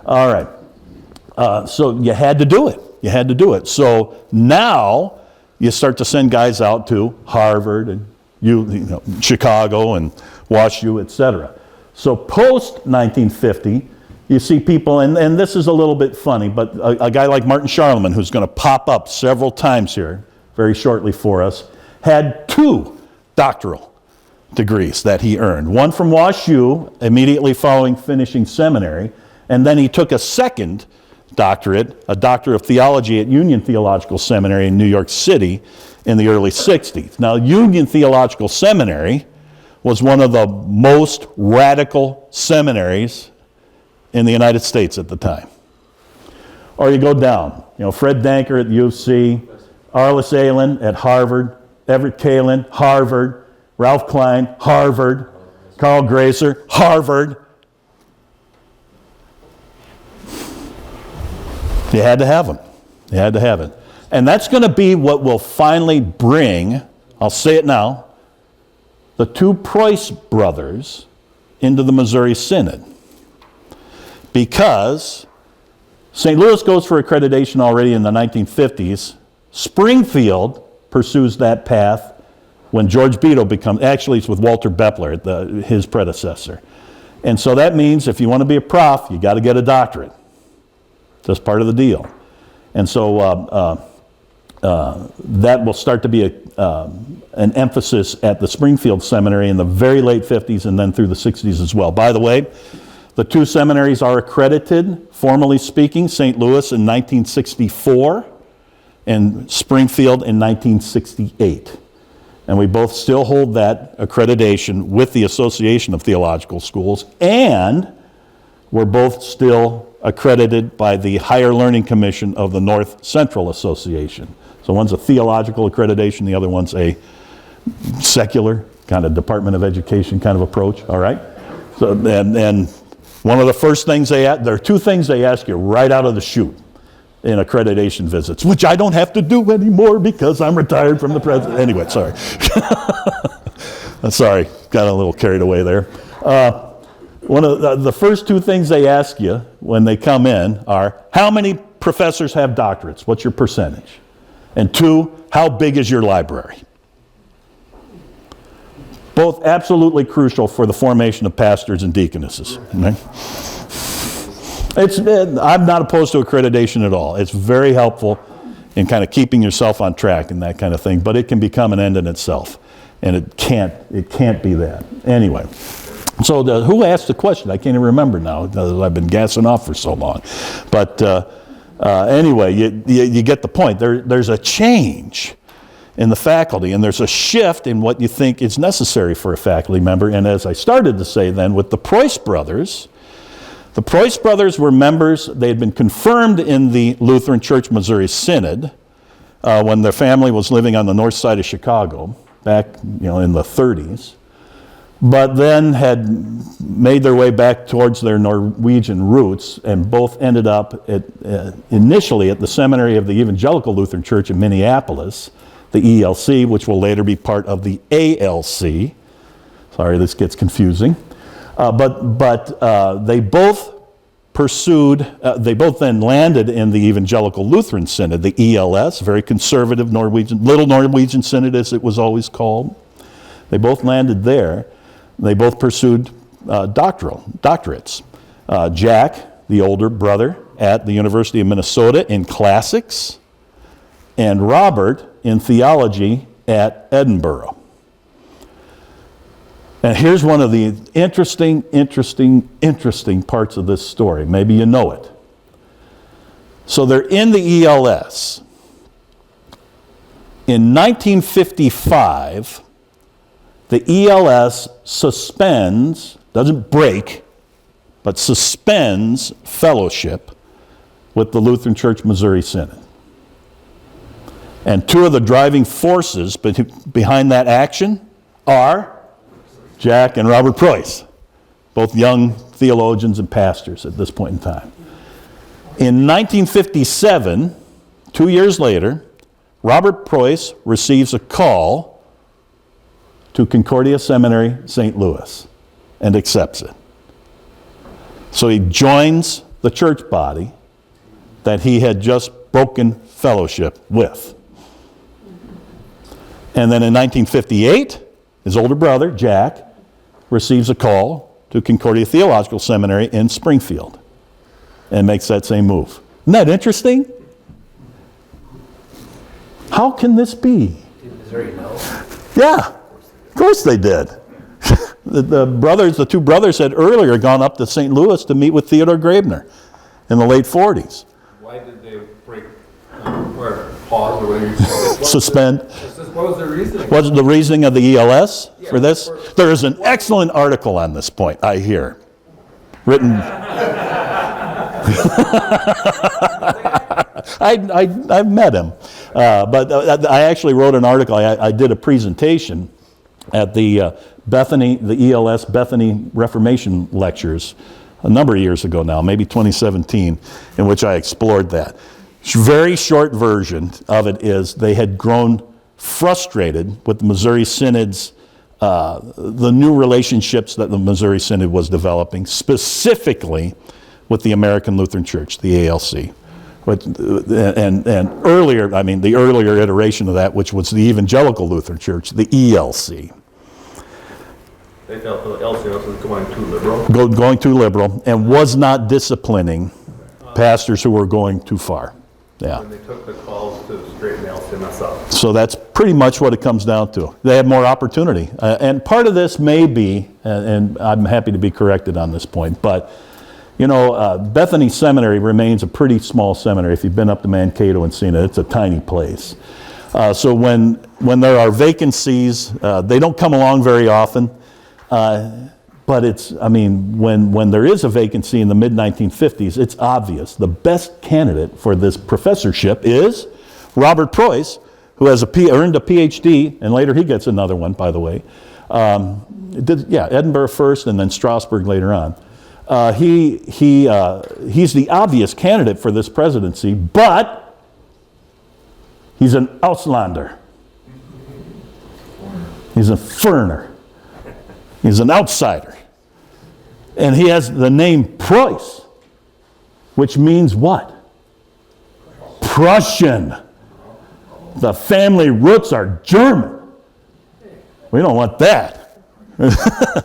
All right. So you had to do it. You had to do it. So now you start to send guys out to Harvard and Chicago and Wash U, etc. So post 1950, you see people, and this is a little bit funny, but a guy like Martin Charlemagne, who's going to pop up several times here very shortly for us, had 2 doctoral degrees that he earned. One from Wash U immediately following finishing seminary, and then he took a second doctorate, a Doctor of Theology at Union Theological Seminary in New York City in the early 60s. Now, Union Theological Seminary was one of the most radical seminaries in the United States at the time. Or you go down, Fred Danker at the U of C, Arliss Aylen at Harvard, Everett Kalin, Harvard, Ralph Klein, Harvard, Carl Grazer, Harvard. You had to have them. You had to have it. And that's going to be what will finally bring, I'll say it now, the 2 Preuss brothers into the Missouri Synod. Because St. Louis goes for accreditation already in the 1950s. Springfield pursues that path when George Beto actually it's with Walter Beppler, his predecessor. And so that means if you want to be a prof, you got to get a doctorate. That's part of the deal. And so that will start to be an emphasis at the Springfield Seminary in the very late 50s and then through the 60s as well. By the way, the 2 seminaries are accredited, formally speaking, St. Louis in 1964 and Springfield in 1968. And we both still hold that accreditation with the Association of Theological Schools, and we're both still accredited by the Higher Learning Commission of the North Central Association. So one's a theological accreditation, the other one's a secular kind of Department of Education kind of approach, all right? So, and one of the first things there are two things they ask you right out of the chute in accreditation visits, which I don't have to do anymore because I'm retired from the president. Anyway, sorry. Sorry, got a little carried away there. One of the first two things they ask you when they come in are, how many professors have doctorates? What's your percentage? And two, how big is your library? Both absolutely crucial for the formation of pastors and deaconesses. Right? I'm not opposed to accreditation at all. It's very helpful in kind of keeping yourself on track and that kind of thing, but it can become an end in itself, and it can't be that. Anyway, so who asked the question? I can't even remember now. I've been gassing off for so long. But anyway, you get the point. There's a change in the faculty, and there's a shift in what you think is necessary for a faculty member. And as I started to say then, with the Preuss brothers, the Preuss brothers were members. They had been confirmed in the Lutheran Church Missouri Synod when their family was living on the north side of Chicago back in the 30s, but then had made their way back towards their Norwegian roots, and both ended up initially at the Seminary of the Evangelical Lutheran Church in Minneapolis, the ELC, which will later be part of the ALC. Sorry, this gets confusing. But they both pursued, they both then landed in the Evangelical Lutheran Synod, the ELS, very conservative Norwegian, Little Norwegian Synod as it was always called. They both landed there. They both pursued doctorates. Jack, the older brother, at the University of Minnesota in classics, and Robert in theology at Edinburgh. And here's one of the interesting parts of this story. Maybe you know it. So they're in the ELS. In 1955, the ELS suspends, doesn't break, but suspends fellowship with the Lutheran Church Missouri Synod. And two of the driving forces behind that action are Jack and Robert Preuss, both young theologians and pastors at this point in time. In 1957, 2 years later, Robert Preuss receives a call to Concordia Seminary, St. Louis, and accepts it. So he joins the church body that he had just broken fellowship with. And then in 1958, his older brother, Jack, receives a call to Concordia Theological Seminary in Springfield and makes that same move. Isn't that interesting? How can this be? Did Missouri know? Yeah, of course they did. The two brothers had earlier gone up to St. Louis to meet with Theodore Graebner in the late 40s. Why did they break or pause or whatever you call it? Suspend. What was the reasoning? What's the reasoning of the ELS for this? There is an excellent article on this point, I hear. Written. I've met him. But I actually wrote an article. I did a presentation at the the ELS Bethany Reformation Lectures a number of years ago now, maybe 2017, in which I explored that. Very short version of it is they had grown frustrated with the Missouri Synod's, the new relationships that the Missouri Synod was developing, specifically with the American Lutheran Church, the ALC. And earlier, the earlier iteration of that, which was the Evangelical Lutheran Church, the ELC. They felt the LCS was going too liberal. Going too liberal, and was not disciplining pastors who were going too far. Yeah. And they took the calls to straighten the LCMS up. So that's pretty much what it comes down to. They have more opportunity. And part of this may be, and I'm happy to be corrected on this point, but Bethany Seminary remains a pretty small seminary. If you've been up to Mankato and seen it, it's a tiny place. So when when there are vacancies, they don't come along very often. But when there is a vacancy in the mid-1950s, it's obvious. The best candidate for this professorship is Robert Preuss, who has earned a PhD, and later he gets another one, by the way. Edinburgh first, and then Strasbourg later on. He's the obvious candidate for this presidency, but he's an Auslander. He's a foreigner. He's an outsider. And he has the name Preuss, which means what? Prussian. The family roots are German. We don't want that.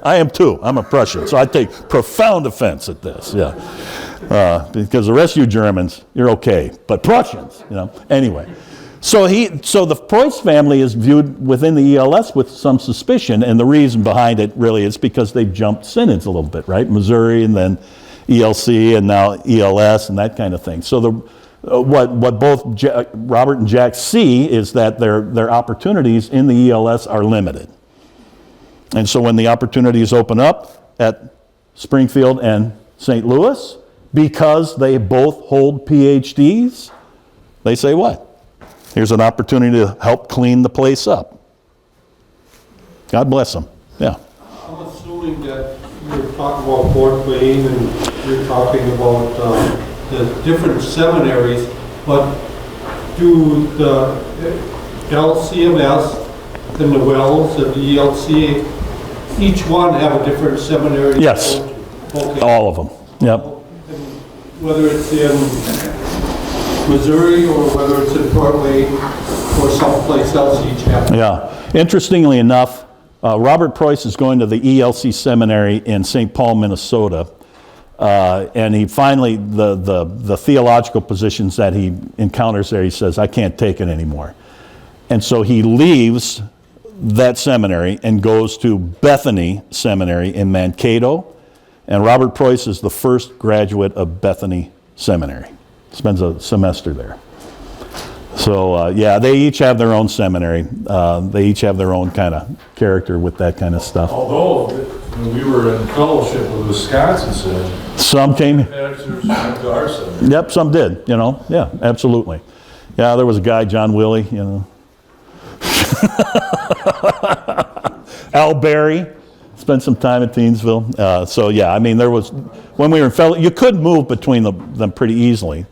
I am too. I'm a Prussian, so I take profound offense at this. Yeah, because the rest of you Germans, you're okay, but Prussians, Anyway, so the Preuss family is viewed within the ELS with some suspicion, and the reason behind it really is because they jumped synods a little bit, right? Missouri, and then ELC, and now ELS, and that kind of thing. So what both Robert and Jack see is that their opportunities in the ELS are limited. And so when the opportunities open up at Springfield and St. Louis, because they both hold PhDs, they say what? Here's an opportunity to help clean the place up. God bless them. Yeah. I'm assuming that you're talking about Fort Wayne and you're talking about the different seminaries, but do the LCMS and the Wells and the ELC, each one have a different seminary? Yes. Okay. All of them. Yep. Whether it's in Missouri or whether it's in Fort Wayne or someplace else, each have. Yeah. Interestingly enough, Robert Preuss is going to the ELC seminary in St. Paul, Minnesota. And he finally, the theological positions that he encounters there, he says, I can't take it anymore. And so he leaves that seminary and goes to Bethany Seminary in Mankato. And Robert Preuss is the first graduate of Bethany Seminary. Spends a semester there. So, they each have their own seminary. They each have their own kind of character with that kind of stuff. Although we were in fellowship with Wisconsin Synod, some came. pastors went to our seminary. Yep, some did, Yeah, absolutely. Yeah, there was a guy, John Willie, Al Berry spent some time at Teensville. There was, when we were in fellowship, you could move between them pretty easily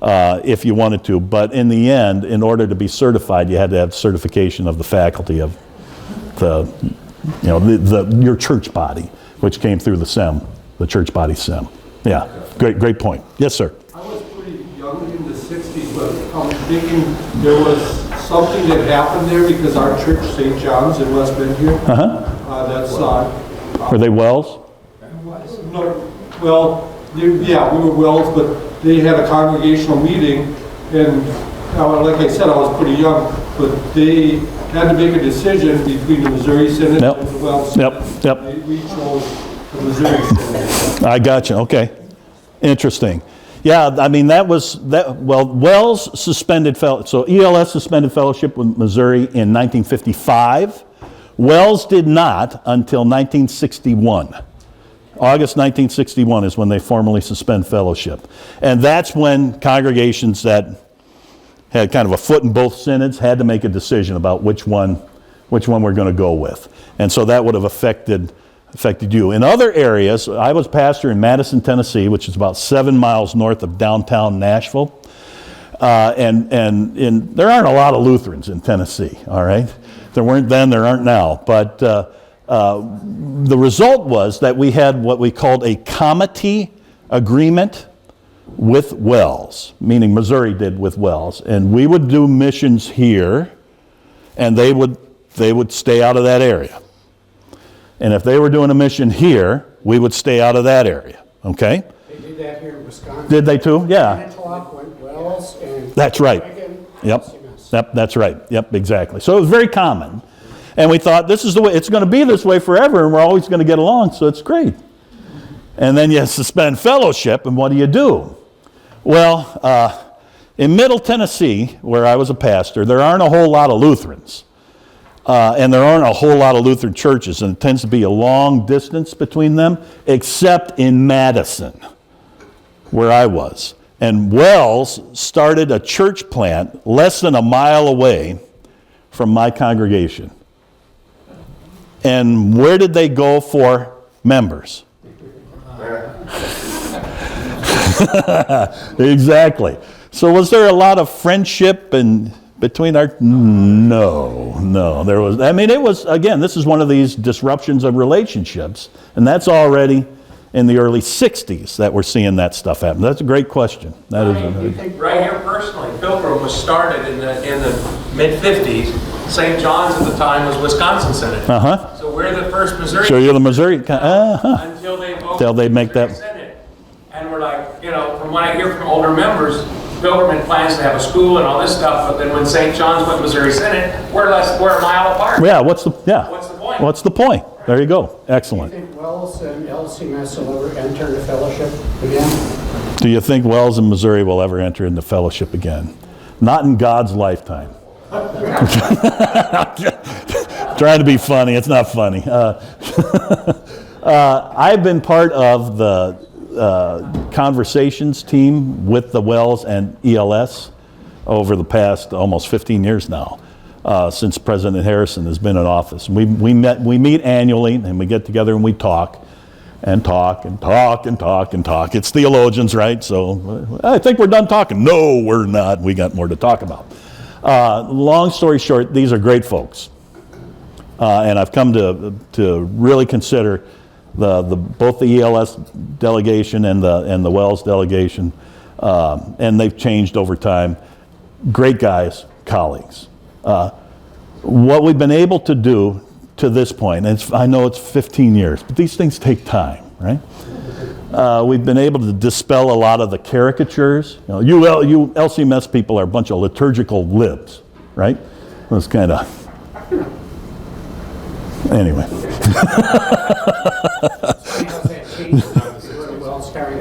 if you wanted to, but in the end, in order to be certified, you had to have certification of the faculty of your church body, which came through the SEM, the church body SEM. Yeah, great point. Yes, sir. I was pretty young in the 60s, but I'm thinking there was something that happened there because our church, St. John's in West Bend here, Were they Wells? We were Wells, but they had a congregational meeting, and like I said, I was pretty young, but they had to make a decision between the Missouri Synod and the Wells Synod. Yep. We chose the Missouri Synod. I got you. Okay. Interesting. Yeah, Wells suspended fellowship. So ELS suspended fellowship with Missouri in 1955. Wells did not until 1961. August 1961 is when they formally suspend fellowship. And that's when congregations that had kind of a foot in both synods had to make a decision about which one we're going to go with. And so that would have affected you. In other areas, I was pastor in Madison, Tennessee, which is about 7 miles north of downtown Nashville. And there aren't a lot of Lutherans in Tennessee, all right? There weren't then, there aren't now. But the result was that we had what we called a comity agreement with Wells, meaning Missouri did with Wells. And we would do missions here, and they would stay out of that area. And if they were doing a mission here, we would stay out of that area, okay? They did that here in Wisconsin. Did they too? Yeah. Manitowoc went Wells and That's right. Oregon, Yep. CMS. Yep, that's right. Yep, exactly. So it was very common. And we thought, this is the way, it's going to be this way forever, and we're always going to get along, so it's great. And then you suspend fellowship, and what do? Well, in Middle Tennessee, where I was a pastor, there aren't a whole lot of Lutherans. And there aren't a whole lot of Lutheran churches, and it tends to be a long distance between them, except in Madison, where I was. And Wells started a church plant less than a mile away from my congregation. And where did they go for members? Exactly. So was there a lot of friendship and between our... No. There was... I mean, it was, again, this is one of these disruptions of relationships. And that's already in the early 60s that we're seeing that stuff happen. That's a great question. That is Right here personally, Pilgrim was started in the mid-50s. St. John's at the time was Wisconsin Synod. Uh-huh. So we're the first Missouri. So you're the Missouri... Until they make that... Synod. And we're like, from what I hear from older members, Pilgrim had plans to have a school and all this stuff, but then when St. John's went to Missouri Synod, we're a mile apart. Yeah, what's the point? What's the point? There you go. Excellent. Do you think Wells and LCMS will ever enter the fellowship again? Do you think Wells and Missouri will ever enter into fellowship again? Not in God's lifetime. Trying to be funny. It's not funny. I've been part of the conversations team with the Wells and ELS over the past almost 15 years now, since President Harrison has been in office. We meet annually, and we get together and we talk and talk and talk and talk and talk. It's theologians, right? So I think we're done talking. No, we're not. We got more to talk about. Long story short, these are great folks. And I've come to really consider both the ELS delegation and the Wells delegation, and they've changed over time. Great guys, colleagues. What we've been able to do to this point, and I know it's 15 years, but these things take time, right? We've been able to dispel a lot of the caricatures. You LCMS people are a bunch of liturgical libs, right? It's kind of... Anyway.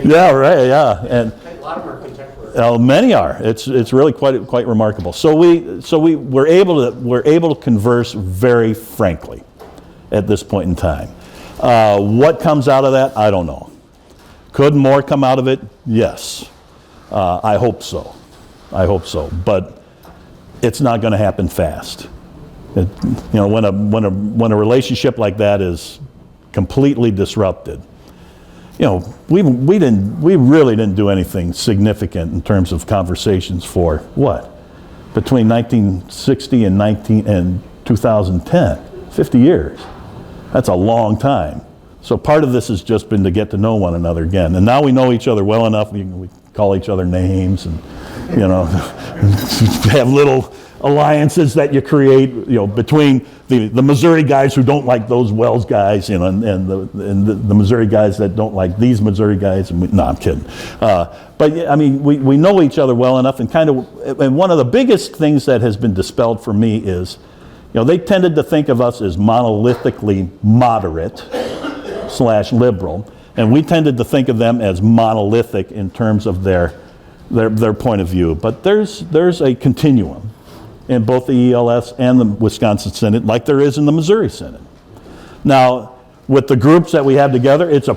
Yeah, right, yeah. And A lot of them are contemporary. many are. It's really quite remarkable. So we're able to converse very frankly at this point in time. What comes out of that, I don't know. Could more come out of it? Yes. I hope so. But it's not going to happen fast. When a relationship like that is completely disrupted, we really didn't do anything significant in terms of conversations for what? Between 1960 and 2010, 50 years. That's a long time. So part of this has just been to get to know one another again. And now we know each other well enough, we call each other names and, have little alliances that you create, between the Missouri guys who don't like those Wells guys, and the Missouri guys that don't like these Missouri guys. No, I'm kidding. But I mean, we know each other well enough, and one of the biggest things that has been dispelled for me is, they tended to think of us as monolithically moderate / liberal, and we tended to think of them as monolithic in terms of their point of view. But there's a continuum in both the ELS and the Wisconsin Synod, like there is in the Missouri Synod. Now, with the groups that we have together, it's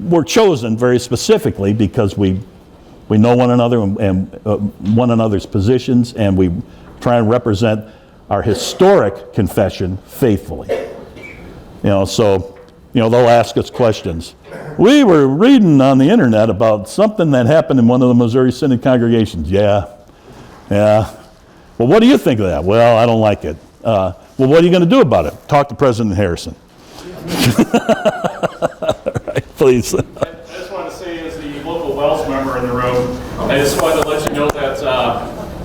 we're chosen very specifically because we know one another and one another's positions, and we try and represent our historic confession faithfully. So they'll ask us questions. We were reading on the internet about something that happened in one of the Missouri Synod congregations. Yeah. Well, what do you think of that? Well, I don't like it. Well, what are you going to do about it? Talk to President Harrison. Right, please. I just want to say, as the local Wells member in the room, I just wanted to let you know that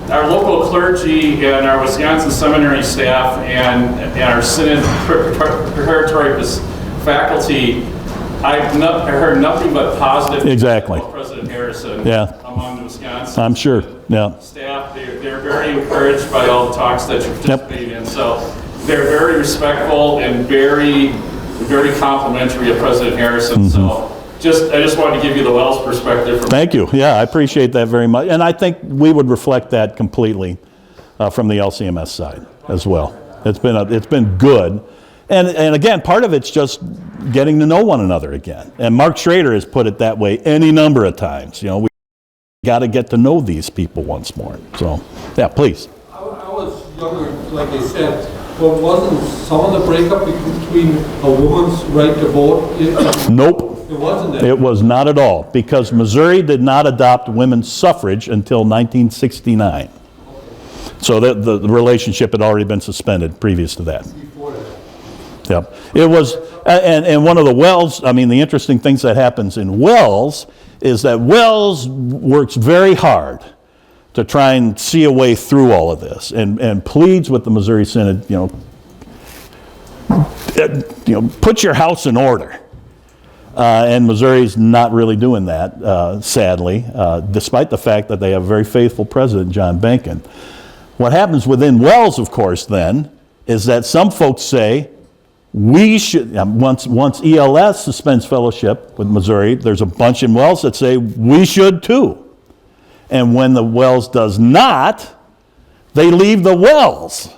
our local clergy and our Wisconsin Seminary staff and our Synod preparatory faculty, I've heard nothing but positive exactly about President Harrison among the Wisconsin I'm sure. staff. They're very encouraged by all the talks that you participate in. So they're very respectful and very, very complimentary of President Harrison. So I just wanted to give you the Wells perspective. Thank you. Yeah, I appreciate that very much. And I think we would reflect that completely from the LCMS side. as well. It's been good. And again, part of it's just getting to know one another again. And Mark Schrader has put it that way any number of times. You know, we got to get to know these people once more. So, yeah, please. I was younger, like I said, but wasn't some of the breakup between a woman's right to vote? Nope. It wasn't that. It was not at all, because Missouri did not adopt women's suffrage until 1969. So the relationship had already been suspended previous to that. Before that. Yep. It was, and one of the Wells, I mean, the interesting things that happens in Wells is that Wells works very hard to try and see a way through all of this, and pleads with the Missouri Synod, put your house in order. And Missouri's not really doing that, sadly, despite the fact that they have a very faithful president, John Benken. What happens within Wells, of course, then, is that some folks say, we should, once ELS suspends fellowship with Missouri, there's a bunch in Wells that say, we should too. And when the Wells does not, they leave the Wells.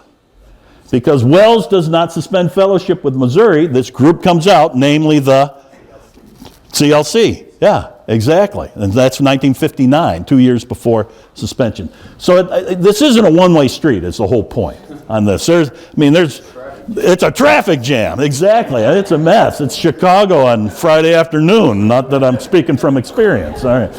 Because Wells does not suspend fellowship with Missouri, this group comes out, namely the CLC. Yeah, exactly. And that's 1959, 2 years before suspension. So this isn't a one-way street, is the whole point on this. It's a traffic jam, exactly. It's a mess. It's Chicago on Friday afternoon, not that I'm speaking from experience. All right.